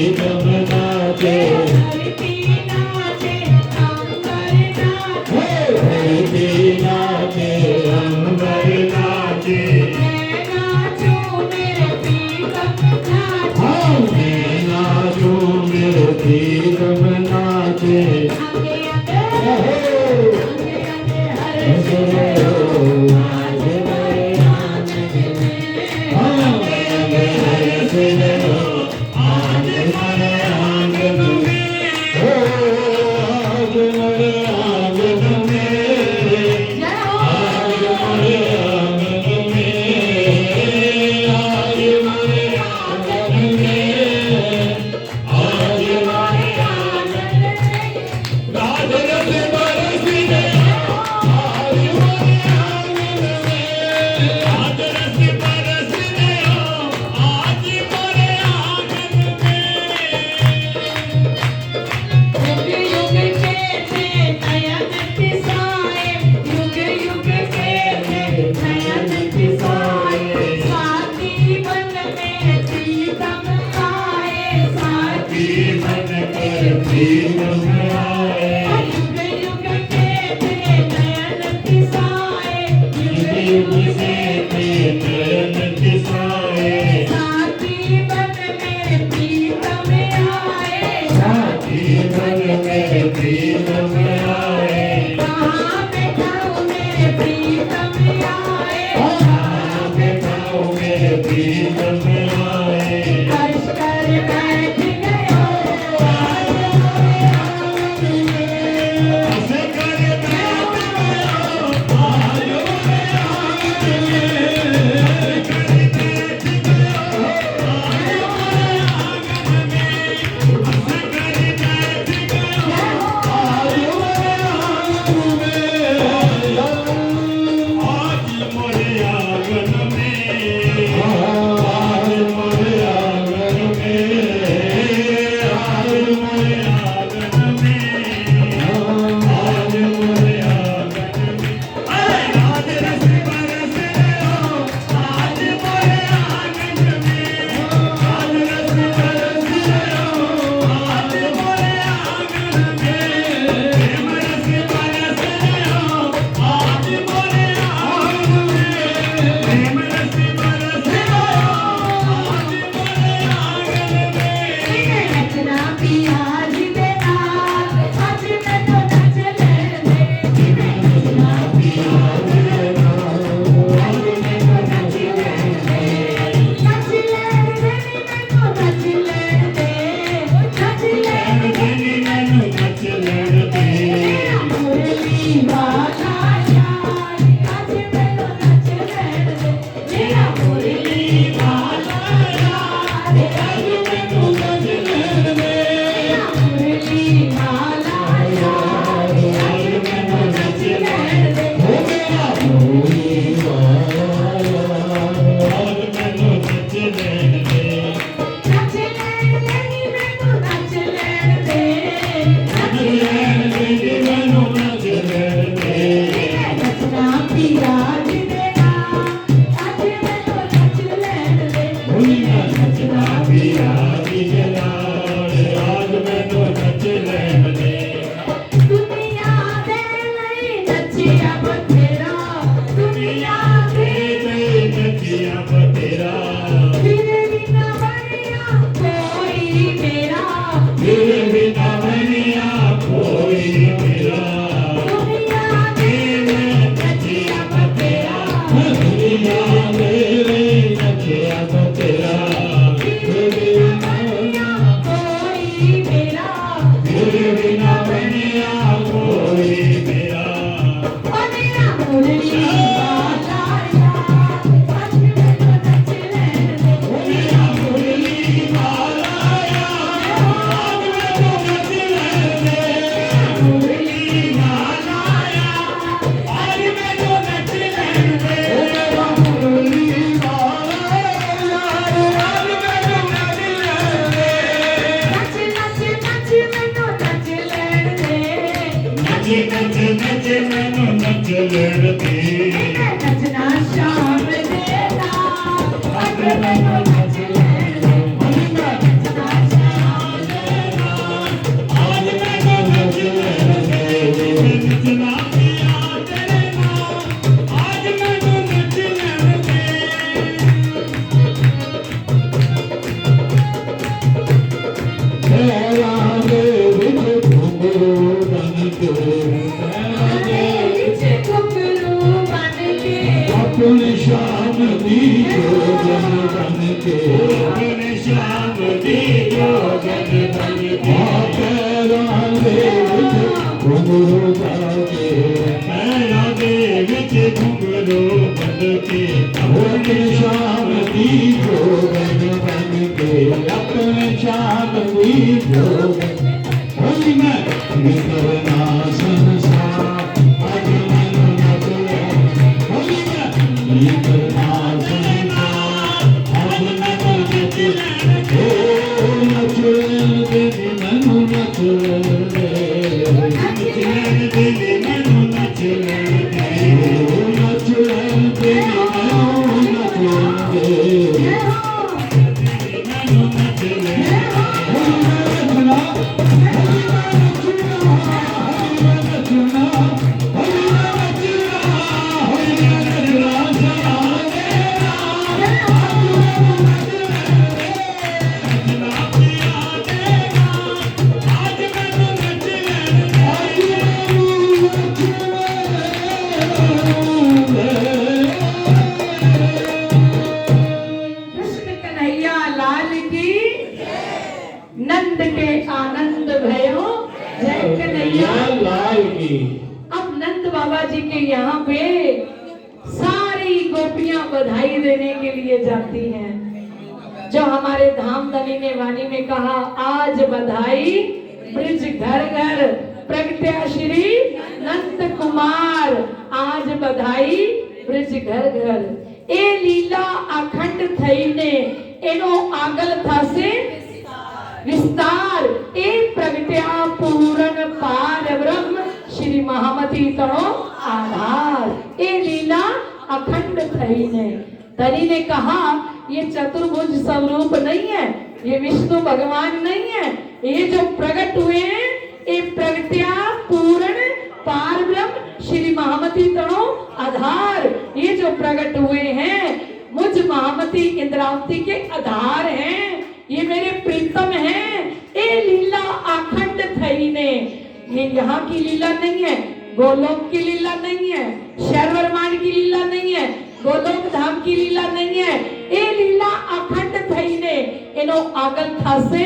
प्रीतम नाचे धरती नाचे अंबर नाचे धरती नाचे अंबर नाचे मैं नाचूं मेरे प्रीतम नाचे मैं नाचूं मेरे प्रीतम नाचे आगे आगे हर आज मेरे आंगन में हंस लो आज मेरे आंगन में आज मेरे आंगन में आज मेरे आंगन में आज मेरे आंगन में आज मेरे आंगन में राज रस बरसने आज मेरे आंगन में राज रस बरसने आज मेरे आंगन में युग युग के थे नयन तिसाए युग युग के थे नयन तिसाए साथी बन में प्रीतम आए साथी मन कर प्रीतम आए युग युग के थे नयन तिसाए युग युग से थे नयन तिसाए साथी बन में प्रीतम आए साथी मन कर प्रीतम आए कहाँ बैठाऊं मेरे प्रीतम आए कहाँ बैठाऊं मेरे प्रीतम आए हर्ष कर बैठ गयो आज मोरे आंगन में हंस कर बैठ गयो आज मेरे आंगन में हंस कर बैठ गयो आज मेरे आंगन में हंस कर बैठ गयो आज मेरे आंगन में आज मोरे आंगन में आज मोरे आंगन में आज मोरे आंगन में आज मोरे आंगन में अरे राज रस बरसे हो आज मोरे आंगन में राज रस बरसे हो आज मोरे आंगन में प्रेम रस बरसे हो आज मोरे आंगन में प्रेम रस बरसे हो आज मोरे आंगन में नचना पिया जी देना आज मैं तो नच ले नचना पिया जी देना आज मैं तो नच ले नच ले मैं तो नच ले नच ले धनी मैनू नच लड़ दे मुरली वाला यार आज मैं तो नच ले मेरा मुरली वाला यार आज मैं तो नच ले मेरा मुरली वाला यार आज मैं तो नच ले हो गया भूली वाला आज मैनू नच लड़ दे नच ले मैं तो नच ले नच ले मैनू नच लड़ दे नचना पिया जी देना आज मैं तो नच ले भूलिया नचना पिया जी जलाल आज मैनू नच लड़ दे दुनिया दे लई नचिया बथेरा दुनिया दे नचिया बतेरा तेरे बिना बनिया कोई मेरा तेरे बिना बनिया कोई मेरा दुनिया दे नचिया बथेरा दुनिया मेरे नचिया बतेरा तेरे बिना कोई मेरा तेरे बिना बनिया कोई मेरा ओ मेरा मुरली वाला यार आज मैं तो नच ले मेरा मुरली वाला यार आज मैं तो नच लड़ मुरली वाला यार आज मैं तो नच लड़ मेरा मुरली वाला यार आज मैं तो नच लड़ नच नच नच मैं तो नच ले नच नच नच मैनू नच लड़ दे नचना शाम देना आज मैं तो नच ले नचना शाम पैरां दे विच घुंघरू बन के, पैरां दे विच घुंघरू बन के, अपनी शाम दी जोगन बन के, अपनी शाम दी जोगन बन के, पैरां दे विच घुंघरू बन के, पैरां दे विच घुंघरू बन के, अपनी शाम दी जोगन बन के, अपनी शाम दी जोगन होली में करना संसार आज मैनू नचले, होली में करना संसार आज मैनू नचले, ओ नचले दे मैनू नचले, नचले दे मैनू नचले, ओ नचले दे मैनू नचले, मैनू नचले, कृष्ण कन्हैया लाल की, नंद के आनंद भयो जय कन्हैया। लाल की। अब नंद बाबा जी के यहाँ पे सारी गोपियां बधाई देने के लिए जाती हैं। जो हमारे धाम धनी ने वाणी में कहा, आज बधाई ब्रिज घर घर प्रगट्या श्री नंद कुमार, आज बधाई ब्रिज घर घर। ए लीला अखंड थई ने एनो आगल था से विस्तार, ए प्रगट्या पूर्ण पार ब्रह्म श्री महामती तणो आधार। ए लीला अखंड थई ने, धनी ने कहा ये चतुर्भुज स्वरूप नहीं है, ये विष्णु भगवान नहीं है, ये जो प्रकट हुए हैं ये प्रगट्या पूर्ण पार ब्रह्म श्री महामती तणो आधार, ये जो प्रकट हुए हैं मुझ महामती इंद्रावती के आधार हैं, ये मेरे प्रीतम हैं। ए लीला अखंड थई ने, ये यहाँ की लीला नहीं है, गोलोक की लीला नहीं है, शर्वरमान की लीला नहीं है, गोलोक धाम की लीला नहीं है। ए लीला अखंड थई ने एनो आगल था से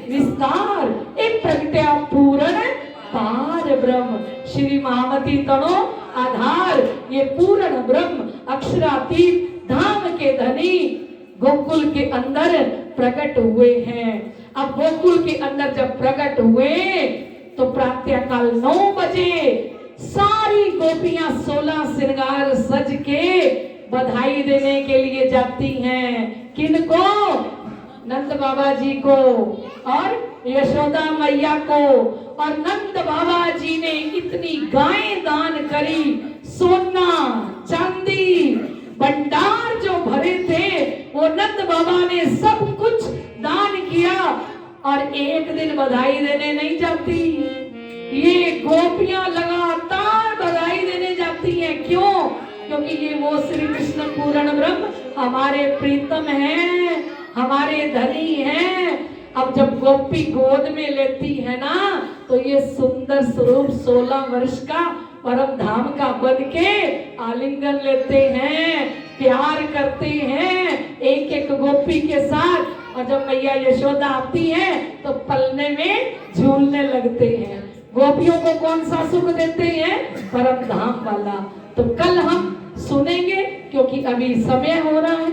विस्तार, ए प्रगट्या पूर्ण पार ब्रह्म श्री महामती तणो आधार, ये पूर्ण ब्रह्म अक्षरातीत धाम के धनी गोकुल के अंदर प्रकट हुए हैं। अब गोकुल के अंदर जब प्रकट हुए तो प्रातः काल 9 बजे सारी गोपियां 16 श्रृंगार सज के बधाई देने के लिए जाती हैं। किनको? नंद बाबा जी को और यशोदा मैया को। और नंद बाबा जी ने इतनी गायें दान करी, सोना चांदी भंडार जो भरे थे वो नंद बाबा ने सब कुछ दान किया। और एक दिन बधाई देने नहीं जाती, ये गोपियां लगातार बधाई देने जाती हैं। क्यों? क्योंकि ये वो श्री कृष्ण पूर्ण ब्रह्म हमारे प्रीतम हैं, हमारे धनी हैं। अब जब गोपी गोद में लेती है ना तो ये सुंदर स्वरूप 16 वर्ष का परम धाम का बन के आलिंगन लेते हैं, प्यार करते हैं एक एक गोपी के साथ। और जब मैया यशोदा आती है तो पलने में झूलने लगते हैं। गोपियों को कौन सा सुख देते हैं? परम धाम वाला। तो कल हम सुनेंगे क्योंकि अभी समय हो रहा है।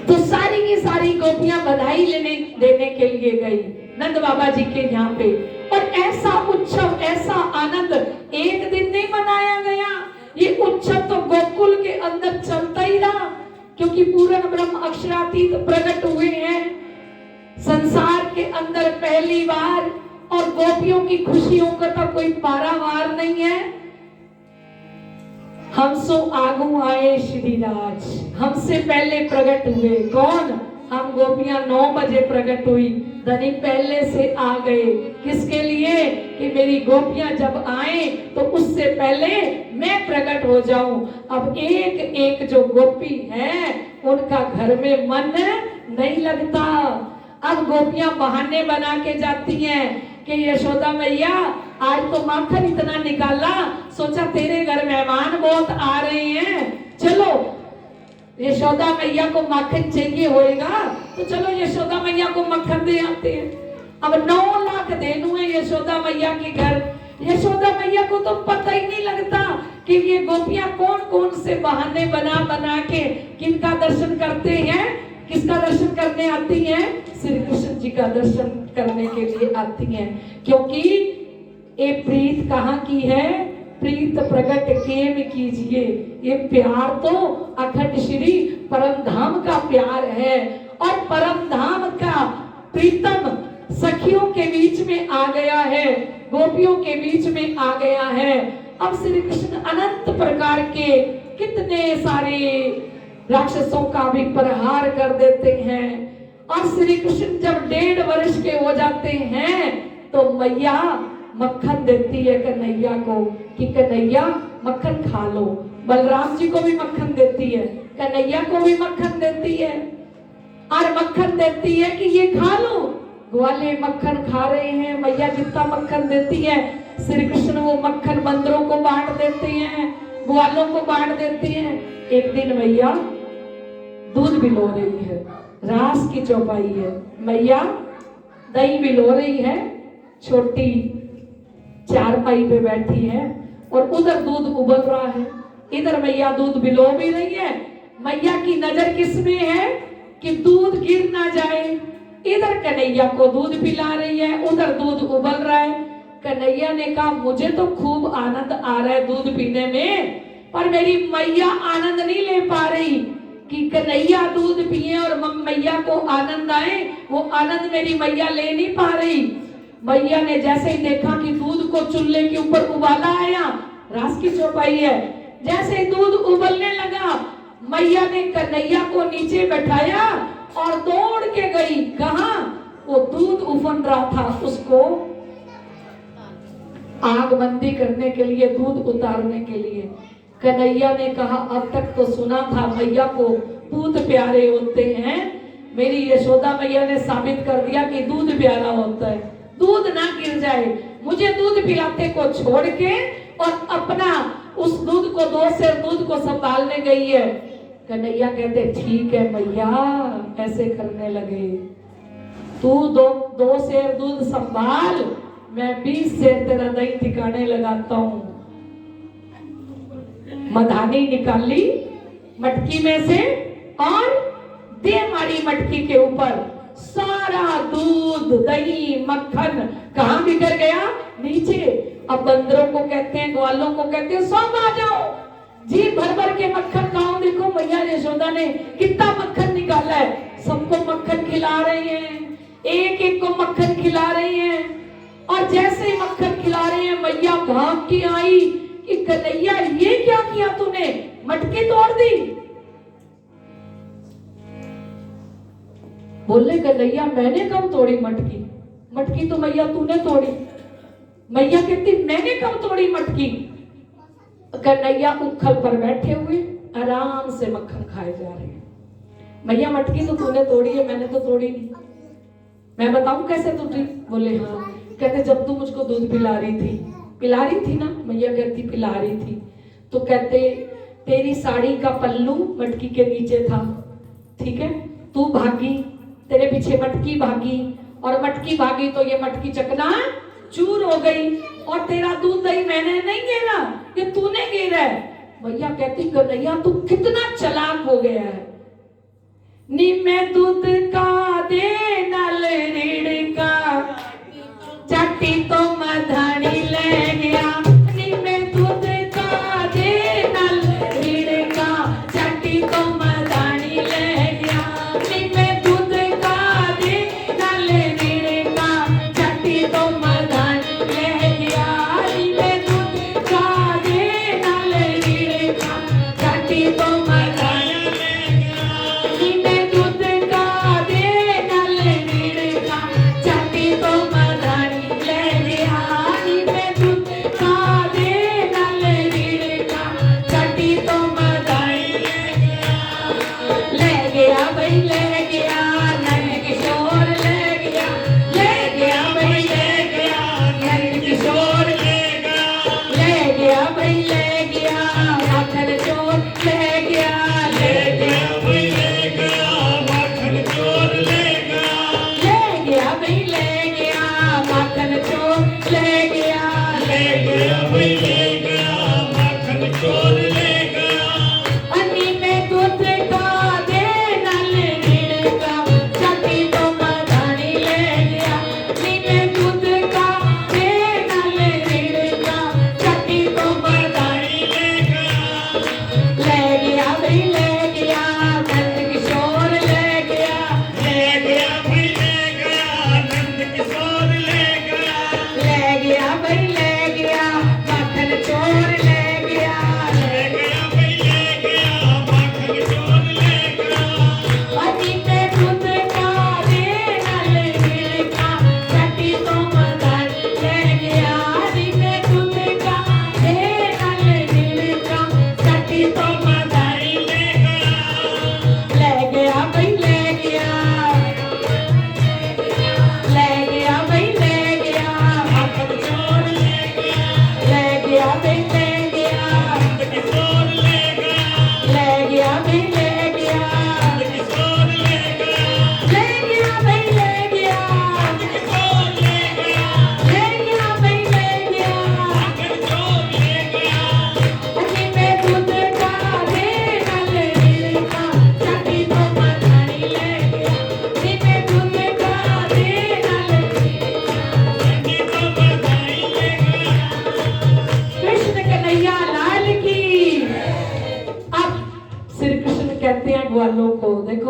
तो सारी की सारी गोपियां बधाई देने के लिए गई नंद बाबा जी के यहाँ पे। और ऐसा उत्सव, ऐसा आनंद एक दिन नहीं मनाया गया, ये उत्सव तो गोकुल के अंदर चलता ही रहा। क्योंकि पूर्ण ब्रह्म अक्षरातीत प्रकट हुए हैं संसार के अंदर पहली बार। और गोपियों की खुशियों का तो कोई पारावार नहीं है। हम सो आगू आए श्री राज, हमसे पहले प्रकट हुए। कौन? हम गोपियां 9 बजे प्रकट हुई, धनी पहले से आ गए। किसके लिए? कि मेरी गोपियां जब आए तो उससे पहले मैं प्रकट हो जाऊं। अब एक एक जो गोपी है उनका घर में मन नहीं लगता। अब गोपियां बहाने बना के जाती हैं कि यशोदा मैया आज तो माखन इतना निकाला, सोचा तेरे घर मेहमान बहुत आ रहे हैं, चलो यशोदा मैया को माखन चाहिए होएगा तो चलो यशोदा मैया को मक्खन दे आते हैं। अब 9 लाख देनु है यशोदा मैया के घर। यशोदा मैया को तो पता ही नहीं लगता कि ये गोपियां कौन कौन से बहाने बना बना के किनका दर्शन करते हैं, किसका दर्शन करने आती हैं, श्री कृष्ण जी का दर्शन करने के लिए आती हैं। क्योंकि ये प्रीत कहाँ की है, प्रीत प्रकट केम कीजिए, ये प्यार तो अखंड श्री परम धाम का प्यार है। और परम धाम का प्रीतम सखियों के बीच में आ गया है, गोपियों के बीच में आ गया है। अब श्री कृष्ण अनंत प्रकार के कितने सारे राक्षसों का भी प्रहार कर देते हैं। और श्री कृष्ण जब 1.5 वर्ष के हो जाते हैं तो मैया मक्खन देती है कन्हैया को कि कन्हैया मक्खन खा लो। बलराम जी को भी मक्खन देती है, कन्हैया को भी मक्खन देती है, और मक्खन देती है कि ये खा लो। ग्वाले मक्खन खा रहे हैं, मैया जितना मक्खन देती है श्री कृष्ण वो मक्खन बंदरों को बांट देते हैं, ग्वालों को बांट देते हैं। एक दिन मैया दूध बिलो रही है, रास की चौपाई है, मैया दही बिलो रही है, छोटी चारपाई पे बैठी है और उधर दूध उबल रहा है, इधर मैया दूध बिलो भी रही है। मैया की नजर किस में है कि दूध गिर ना जाए। इधर कन्हैया को दूध पिला रही है, उधर दूध उबल रहा है। कन्हैया ने कहा मुझे तो खूब आनंद आ रहा है दूध पीने में, पर मेरी मैया आनंद नहीं ले पा रही कि कन्हैया दूध पिए और मैया को आनंद आए, वो आनंद मेरी मैया ले नहीं पा रही। मैया ने जैसे ही देखा कि दूध को चूल्हे के ऊपर उबाला आया, रास की चौपाई है, जैसे ही दूध उबलने लगा मैया ने कन्हैया को नीचे बैठाया और दौड़ के गई। कहां? वो दूध उफन रहा था उसको आग बंदी करने के लिए, दूध उतारने के लिए। कन्हैया ने कहा अब तक तो सुना था मैया को दूध प्यारे होते हैं, मेरी यशोदा मैया ने साबित कर दिया कि दूध प्यारा होता है, दूध ना गिर जाए। मुझे दूध पिलाते को छोड़ के और अपना उस दूध को 2 सेर दूध को संभालने गई है। कन्हैया कहते ठीक है मैया, ऐसे करने लगे, तू 2 सेर दूध संभाल, मैं 20 सेर तेरा दही ठिकाने लगाता हूं। मधानी निकाली मटकी में से और दे मारी मटकी के ऊपर, सारा दूध दही मक्खन कहां बिखर गया? नीचे। अब बंदरों को कहते हैं, ग्वालों को कहते हैं सब आ जाओ, जी भर भर के मक्खन खाओ। देखो मैया यशोदा ने कितना मक्खन निकाला है, सबको मक्खन खिला रही हैं, एक एक को मक्खन खिला रही हैं। और जैसे ही मक्खन खिला रही हैं मैया भाग के आई कि कन्हैया ये क्या किया तूने, मटकी तोड़ दी। बोले कन्हैया मैंने कब तोड़ी मटकी, मटकी तो मैया तूने तोड़ी। मैया कहती मैंने कब तोड़ी मटकी। कन्हैया उखल पर बैठे हुए आराम से मक्खन खाए जा रहे हैं। मैया मटकी तो तूने तोड़ी है, मैंने तो तोड़ी नहीं, मैं बताऊं कैसे टूटी। बोले हाँ। कहते जब तू मुझको दूध पिला रही थी ना। मैया कहती पिला रही थी। तो कहते तेरी साड़ी का पल्लू मटकी के नीचे था, ठीक है, तू भागी, तेरे पीछे मटकी भागी और मटकी भागी तो ये मटकी चकना चूर हो गई और तेरा दूध दही मैंने नहीं गिरा, ये तूने गिरा है। भैया कहती कन्हैया तू कितना चालाक हो गया है। नी मैं दूध का दे नल रीढ़ का चट्टी तो मधानी ले गया। नी मैं दूध का दे नल रीढ़ का चट्टी तो मधानी ले गया। नी मैं दूध का दे नल रीढ़ का चट्टी तो मधानी ले गया। नी मैं दूध का दे नल रीढ़ का चट्टी तो मधानी ले गया। नी मैं दूध का दे नल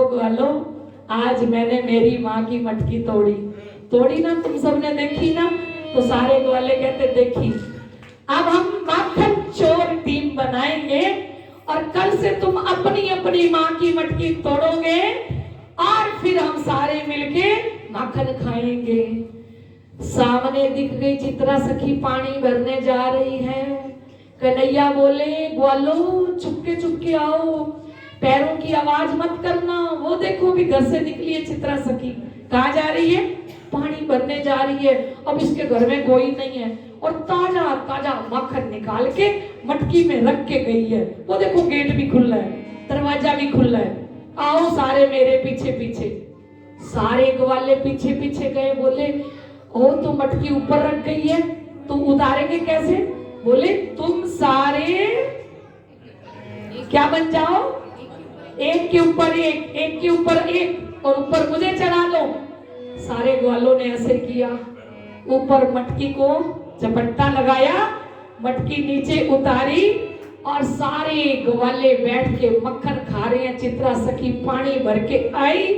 देखो ग्वालो, आज मैंने मेरी माँ की मटकी तोड़ी। तोड़ी ना, तुम सबने देखी ना? तो सारे ग्वाले कहते देखी। अब हम माखन चोर टीम बनाएंगे और कल से तुम अपनी अपनी माँ की मटकी तोड़ोगे और फिर हम सारे मिलके माखन खाएंगे। सामने दिख गई चित्रा सखी पानी भरने जा रही है। कन्हैया बोले ग्वालो चुपके चुपके आओ, पैरों की आवाज मत करना। वो देखो भी घर से निकली है चित्रा सखी। कहाँ जा रही है? पानी भरने जा रही है। अब इसके घर में कोई नहीं है और ताजा ताजा माखन निकाल के मटकी में रख के गई है। वो देखो गेट भी खुला है, दरवाजा भी खुला है। आओ सारे मेरे पीछे पीछे। सारे ग्वाले पीछे पीछे गए। बोले ओ तो मटकी ऊपर रख गई है, तो उतारेंगे कैसे? बोले तुम सारे क्या बन जाओ, एक के ऊपर एक, एक के ऊपर एक, और ऊपर मुझे चढ़ा लो। सारे ग्वालों ने ऐसे किया, ऊपर मटकी को झपट्टा लगाया, मटकी नीचे उतारी और सारे ग्वाले बैठ के मक्खन खा रहे हैं। चित्रा सखी पानी भर के आई,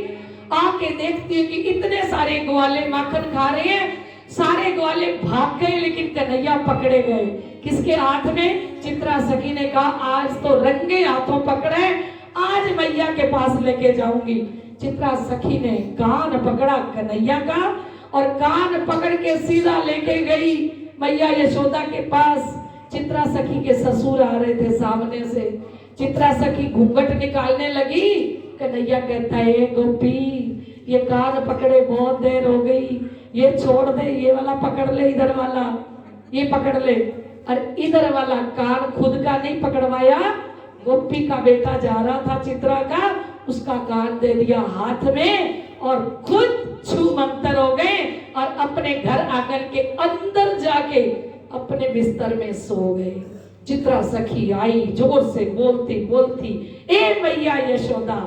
आके देखती है कि इतने सारे ग्वाले माखन खा रहे हैं। सारे ग्वाले भाग गए लेकिन कन्हैया पकड़े गए। किसके हाथ में? चित्रा सखी ने कहा आज तो रंगे हाथों पकड़े, आज मैया के पास लेके जाऊंगी। चित्रा सखी ने कान पकड़ा कन्हैया का और कान पकड़ के सीधा लेके गई मैया यशोदा के पास। चित्रा सखी के ससुर आ रहे थे सामने से। चित्रा सखी घूंघट निकालने लगी। कन्हैया कहता है गोपी ये कान पकड़े बहुत देर हो गई, ये छोड़ दे, ये वाला पकड़ ले, इधर वाला ये पकड़ ले। और इधर वाला कान खुद का नहीं पकड़वाया, गोपी का बेटा जा रहा था चित्रा का, उसका कान दे दिया हाथ में और खुद छू मंतर हो गए और अपने घर आंगन के अंदर जाके अपने बिस्तर में सो गए। चित्रा सखी आई जोर से बोलती बोलती, ए मैया यशोदा,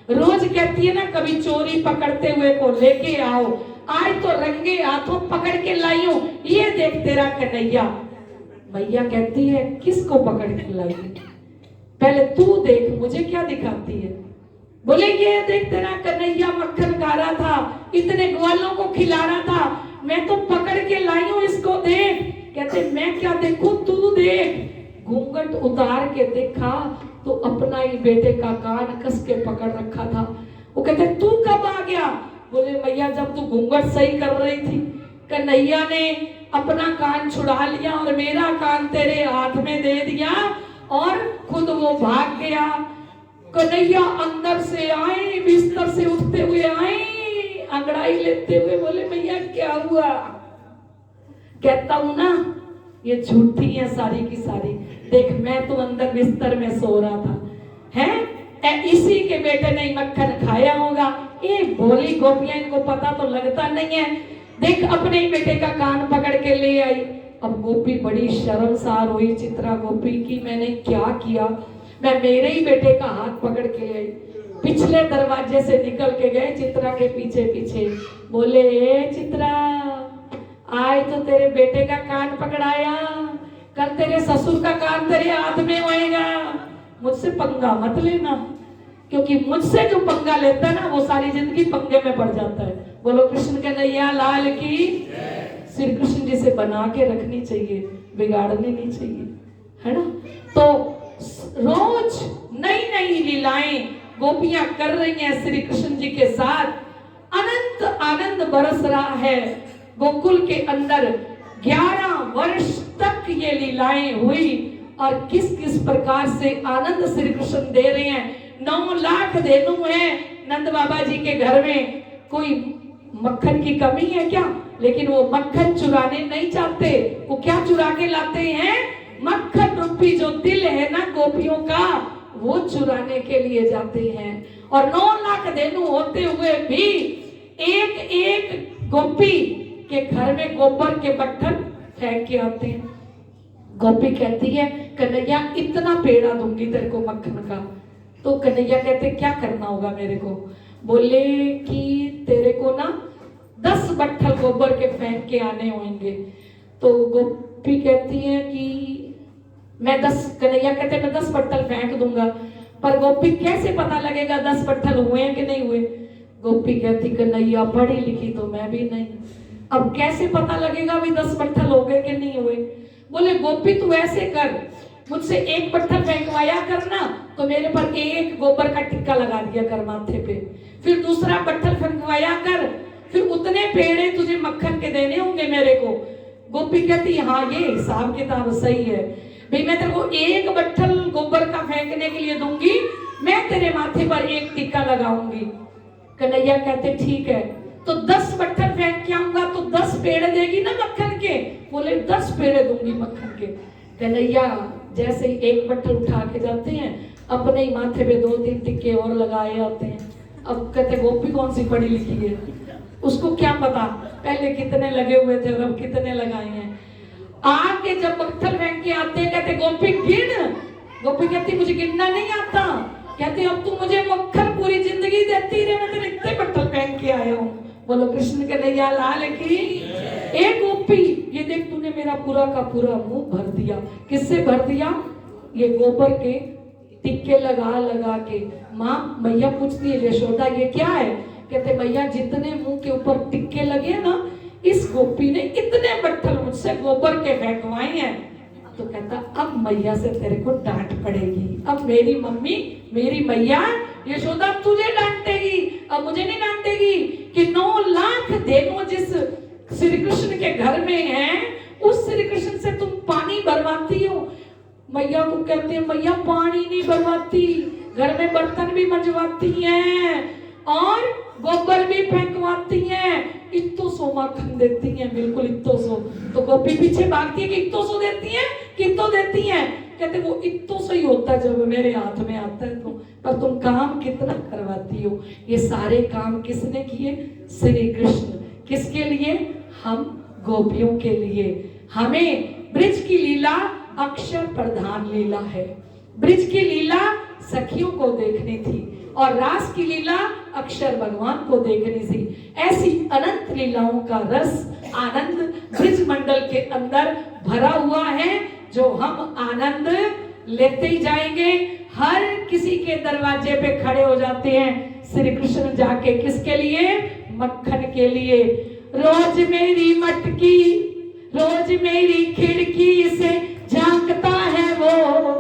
रोज कहती है ना कभी चोरी पकड़ते हुए को लेके आओ, आज तो रंगे हाथों पकड़ के लाई हूं, ये देख तेरा कन्हैया। मैया कहती है किसको पकड़ के लाई? पहले तू देख, मुझे क्या दिखाती है? बोले ये देख तेरा कन्हैया मक्खन खा रहा था, इतने ग्वालों को खिला रहा था, मैं तो पकड़ के लाई हूं, इसको देख। कहते मैं क्या देखूं, तू देख। घूंघट उतार के देखा तो अपना ही बेटे का कान कस के पकड़ रखा था। वो कहते तू कब आ गया? बोले मैया जब तू घूंघट सही कर रही थी, कन्हैया ने अपना कान छुड़ा लिया और मेरा कान तेरे हाथ में दे दिया और खुद वो भाग गया। कन्हैया अंदर से आए, बिस्तर से उठते हुए आए, अंगड़ाई लेते हुए बोले मैया क्या हुआ? कहता हूं ना ये झूठी है सारी की सारी, देख मैं तो अंदर बिस्तर में सो रहा था, है इसी के बेटे ने मक्खन खाया होगा। ये बोली गोपियां, इनको पता तो लगता नहीं है, देख अपने ही बेटे का कान पकड़ के ले आई। अब गोपी बड़ी शर्मसार हुई चित्रा गोपी की, मैंने क्या किया, मैं मेरे ही बेटे का हाथ पकड़ के ले आई। पिछले दरवाजे से निकल के गए चित्रा के पीछे पीछे, बोले ए चित्रा, आज तो तेरे बेटे का कान पकड़ाया, कल तेरे ससुर का कान तेरे हाथ में होएगा, मुझसे पंगा मत लेना, क्योंकि मुझसे जो पंगा लेता है ना वो सारी जिंदगी पंगे में पड़ जाता है। बोलो कृष्ण कन्हैया लाल की। श्री कृष्ण जी से बना के रखनी चाहिए, बिगाड़नी नहीं चाहिए, है ना। तो रोज नई नई लीलाएं गोपियां कर रही हैं श्री कृष्ण जी के साथ। अनंत आनंद बरस रहा है गोकुल के अंदर। 11 वर्ष तक ये लीलाएं हुई और किस किस प्रकार से आनंद श्री कृष्ण दे रहे हैं। 9 लाख धेनु है नंद बाबा जी के घर में, कोई मक्खन की कमी है क्या? लेकिन वो मक्खन चुराने नहीं चाहते, वो क्या चुरा के लाते हैं? मक्खन रूपी जो दिल है ना गोपियों का, वो चुराने के लिए जाते हैं। और 9 लाख धेनु होते हुए भी एक एक गोपी के घर में गोबर के बट्टन फेंक के आते हैं। गोपी कहती है कन्हैया इतना पेड़ा दूंगी तेरे को मक्खन का। तो कन्हैया कहते क्या करना होगा मेरे को? बोले कि तेरे को ना 10 बट्ठल गोबर के फेंक के आने होंगे। तो गोपी कहती है कि मैं 10, कन्हैया कहते मैं 10 बट्ठल फेंक दूंगा, पर गोपी कैसे पता लगेगा 10 बट्ठल हुए हैं कि नहीं हुए? गोपी कहती कन्हैया पढ़ी लिखी तो मैं भी नहीं, अब कैसे पता लगेगा भी 10 बट्ठल हो गए कि नहीं हुए? बोले गोपी तू ऐसे कर, मुझसे 1 बट्ठल फेंकवाया करना, तो मेरे पर 1 गोबर का टिक्का लगा दिया कर माथे पे, फिर दूसरा बट्ठल फेंकवाया कर, फिर उतने पेड़े तुझे मक्खन के देने होंगे मेरे को। गोपी कहती हाँ ये हिसाब किताब सही है भाई, मैं तेरे को 1 बट्ठल गोबर का फेंकने के लिए दूंगी, मैं तेरे माथे पर 1 टिक्का लगाऊंगी। कन्हैया कहते ठीक है, तो 10 बट्ठल फेंक के आऊंगा तो 10 पेड़ देगी ना मक्खन के? बोले 10 पेड़ दूंगी मक्खन के। कन्हैया जैसे ही 1 बट्ठल उठा के जाते हैं, अपने ही माथे पे 2-3 टिक्के और लगाए आते हैं। अब कहते गोपी कौन सी पढ़ी लिखी है, उसको क्या पता पहले कितने लगे हुए थे और अब कितने लगाए हैं। आके जब बट्ठल फेंक के आते हैं, कहते गोपी गिन। गोपी कहती मुझे गिनना नहीं आता। कहते अब तू मुझे मक्खन पूरी जिंदगी देती रहे, मैं तेरे इतने बट्ठल फेंक के आया हूँ। बोलो कृष्ण कन्हैया लाल की। एक गोपी ये देख तूने मेरा पूरा का पूरा मुंह भर दिया। किससे भर दिया? ये गोबर के टिक्के लगा लगा के। माँ मैया पूछती है यशोदा ये क्या है? कहते मैया जितने मुंह के ऊपर टिक्के लगे ना, इस गोपी ने इतने बट्ठल मुझसे गोबर के फेंकवाए हैं। तो कहता अब मैया से तेरे को डांट पड़ेगी। अब मेरी मम्मी मेरी मैया यशोदा तुझे डांटेगी, अब मुझे नहीं डांटेगी कि 9 लाख धेनु जिस श्री कृष्ण के घर में है, उस श्री कृष्ण से तुम पानी भरवाती हो। मैया को कहते हैं मैया पानी नहीं भरवाती, घर में बर्तन भी मंजवाती हैं और गोबर भी फेंकवाती हैं, इत्तो सो माखन देती हैं, बिल्कुल इत्तो सो। तो गोपी पीछे भागती है कि इत्तो सो देती हैं, कित्तो देती हैं? कहते वो इत्तो सो ही होता है जब मेरे हाथ में आता है तो, पर तुम काम कितना करवाती हो। ये सारे काम किसने किए? श्री कृष्ण। किसके लिए? हम गोपियों के लिए। हमें ब्रिज की लीला अक्षर प्रधान लीला है। ब्रिज की लीला सखियों को देखनी थी और रास की लीला अक्षर भगवान को देखनी थी। ऐसी अनंत लीलाओं का रस आनंद ब्रिज मंडल के अंदर भरा हुआ है, जो हम आनंद लेते ही जाएंगे। हर किसी के दरवाजे पे खड़े हो जाते हैं श्री कृष्ण जाके, किसके लिए? मक्खन के लिए। रोज मेरी मटकी, रोज मेरी खिड़की से झांकता है वो,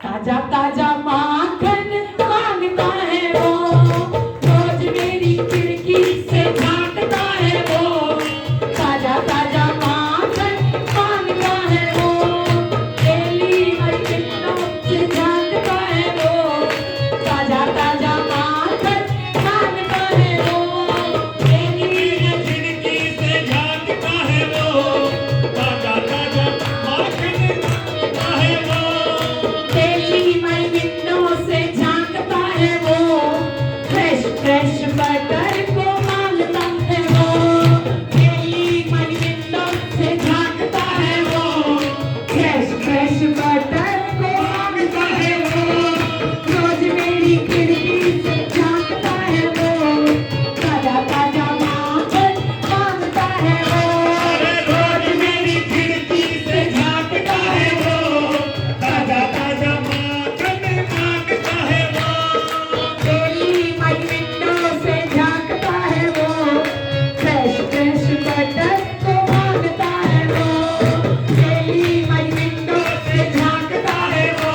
ताजा ताजा माखन मांगता है वो। रोज मेरी खिड़की से झांकता है वो, ताजा ताजा माखन मांगता है वो। डेली हर विंडो से झांकता है वो, ताजा ताजा माखन मांगता है वो। डेली खिड़की से झांकता है वो, ताजा ताजा माखन मांगता है वो। डेली माय विंडो से झांकता है वो, फ्रेश फ्रेश बटर को मांगता है वो। डेली माय विंडो से झांकता है वो, फ्रेश फ्रेश बटर को मांगता है वो। रोज मेरी खिड़की से झांकता है वो, ताजा ताजा माखन मांगता है वो। अरे रोज मेरी खिड़की से झांकता है वो, ताजा ताजा माखन मांगता है वो। डेली माय विंडो से झांकता है वो, फ्रेश फ्रेश बटर को मांगता है वो। डेली माय विंडो से झांकता है वो,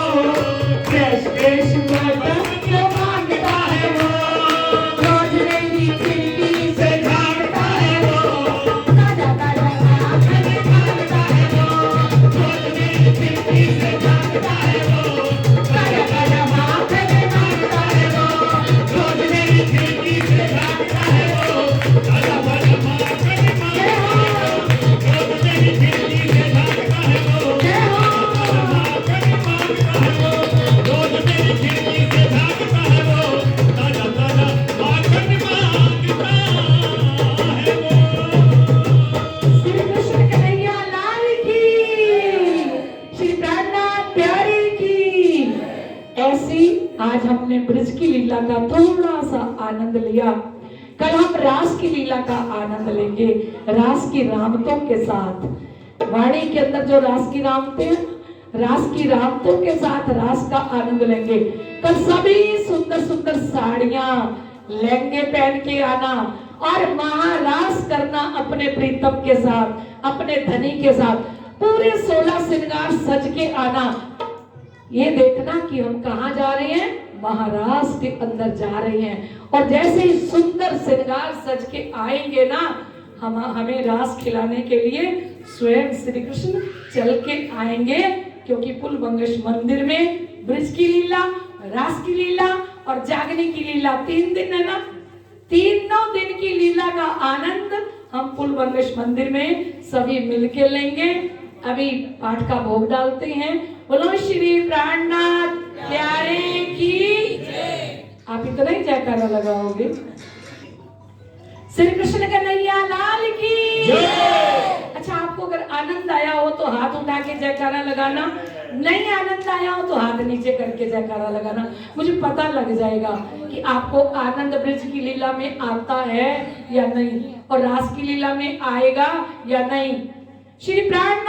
फ्रेश फ्रेश बटर को मांगता है वो। रोज मेरी खिड़की से झांकता है वो, ताजा ताजा माखन मांगता है वो। रोज मेरी खिड़की से झांकता है वो, ताजा ताजा माखन मांगता है वो। रोज मेरी खिड़की से झांकता है वो, ताजा ताजा माखन मांगता है वो। रोज मेरी खिड़की से झांकता है वो, ताजा माखन मांगता है वो। रोज मेरी खिड़की से झांकता है वो, ताजा ताजा माखन मांगता है वो। श्री कृष्ण कन्हैया लाल की, श्री प्राणनाथ प्यारे की। ऐसी आज हमने ब्रिज की लीला का थोड़ा सा आनंद लिया। कल हम रास की लीला का आनंद लेंगे, रास की रामतों के साथ। वाणी के अंदर जो रास की रामते हैं, रास की रामतों के साथ रास का आनंद लेंगे। तो सभी सुंदर सुंदर साड़ियां लहंगे पहन के आना और महारास करना अपने प्रीतम के साथ, अपने धनी के साथ, पूरे 16 श्रृंगार सज के आना। ये देखना कि हम कहाँ जा रहे हैं, महारास के अंदर जा रहे हैं। और जैसे ही सुंदर श्रृंगार सज के आएंगे ना, हमें रास खिलाने के लिए स्वयं श्री कृष्ण चल के आएंगे, क्योंकि पुलबंगश मंदिर में ब्रज की लीला, रास की लीला और जागने की लीला 3 दिन है ना। 3 दिन की लीला का आनंद हम पुलबंगश मंदिर में सभी मिलके लेंगे। अभी पाठ का भोग डालते हैं। बोलो श्री प्राणनाथ प्यारे की। आप इतना ही जयकारा लगाओगे। श्री कृष्ण कन्हैया लाल की। अच्छा, आपको अगर आनंद आया हो तो हाथ उठा के जयकारा लगाना, नहीं आनंद आया हो तो हाथ नीचे करके जयकारा लगाना। मुझे पता लग जाएगा कि आपको आनंद ब्रज की लीला में आता है या नहीं, और रास की लीला में आएगा या नहीं। श्री प्राण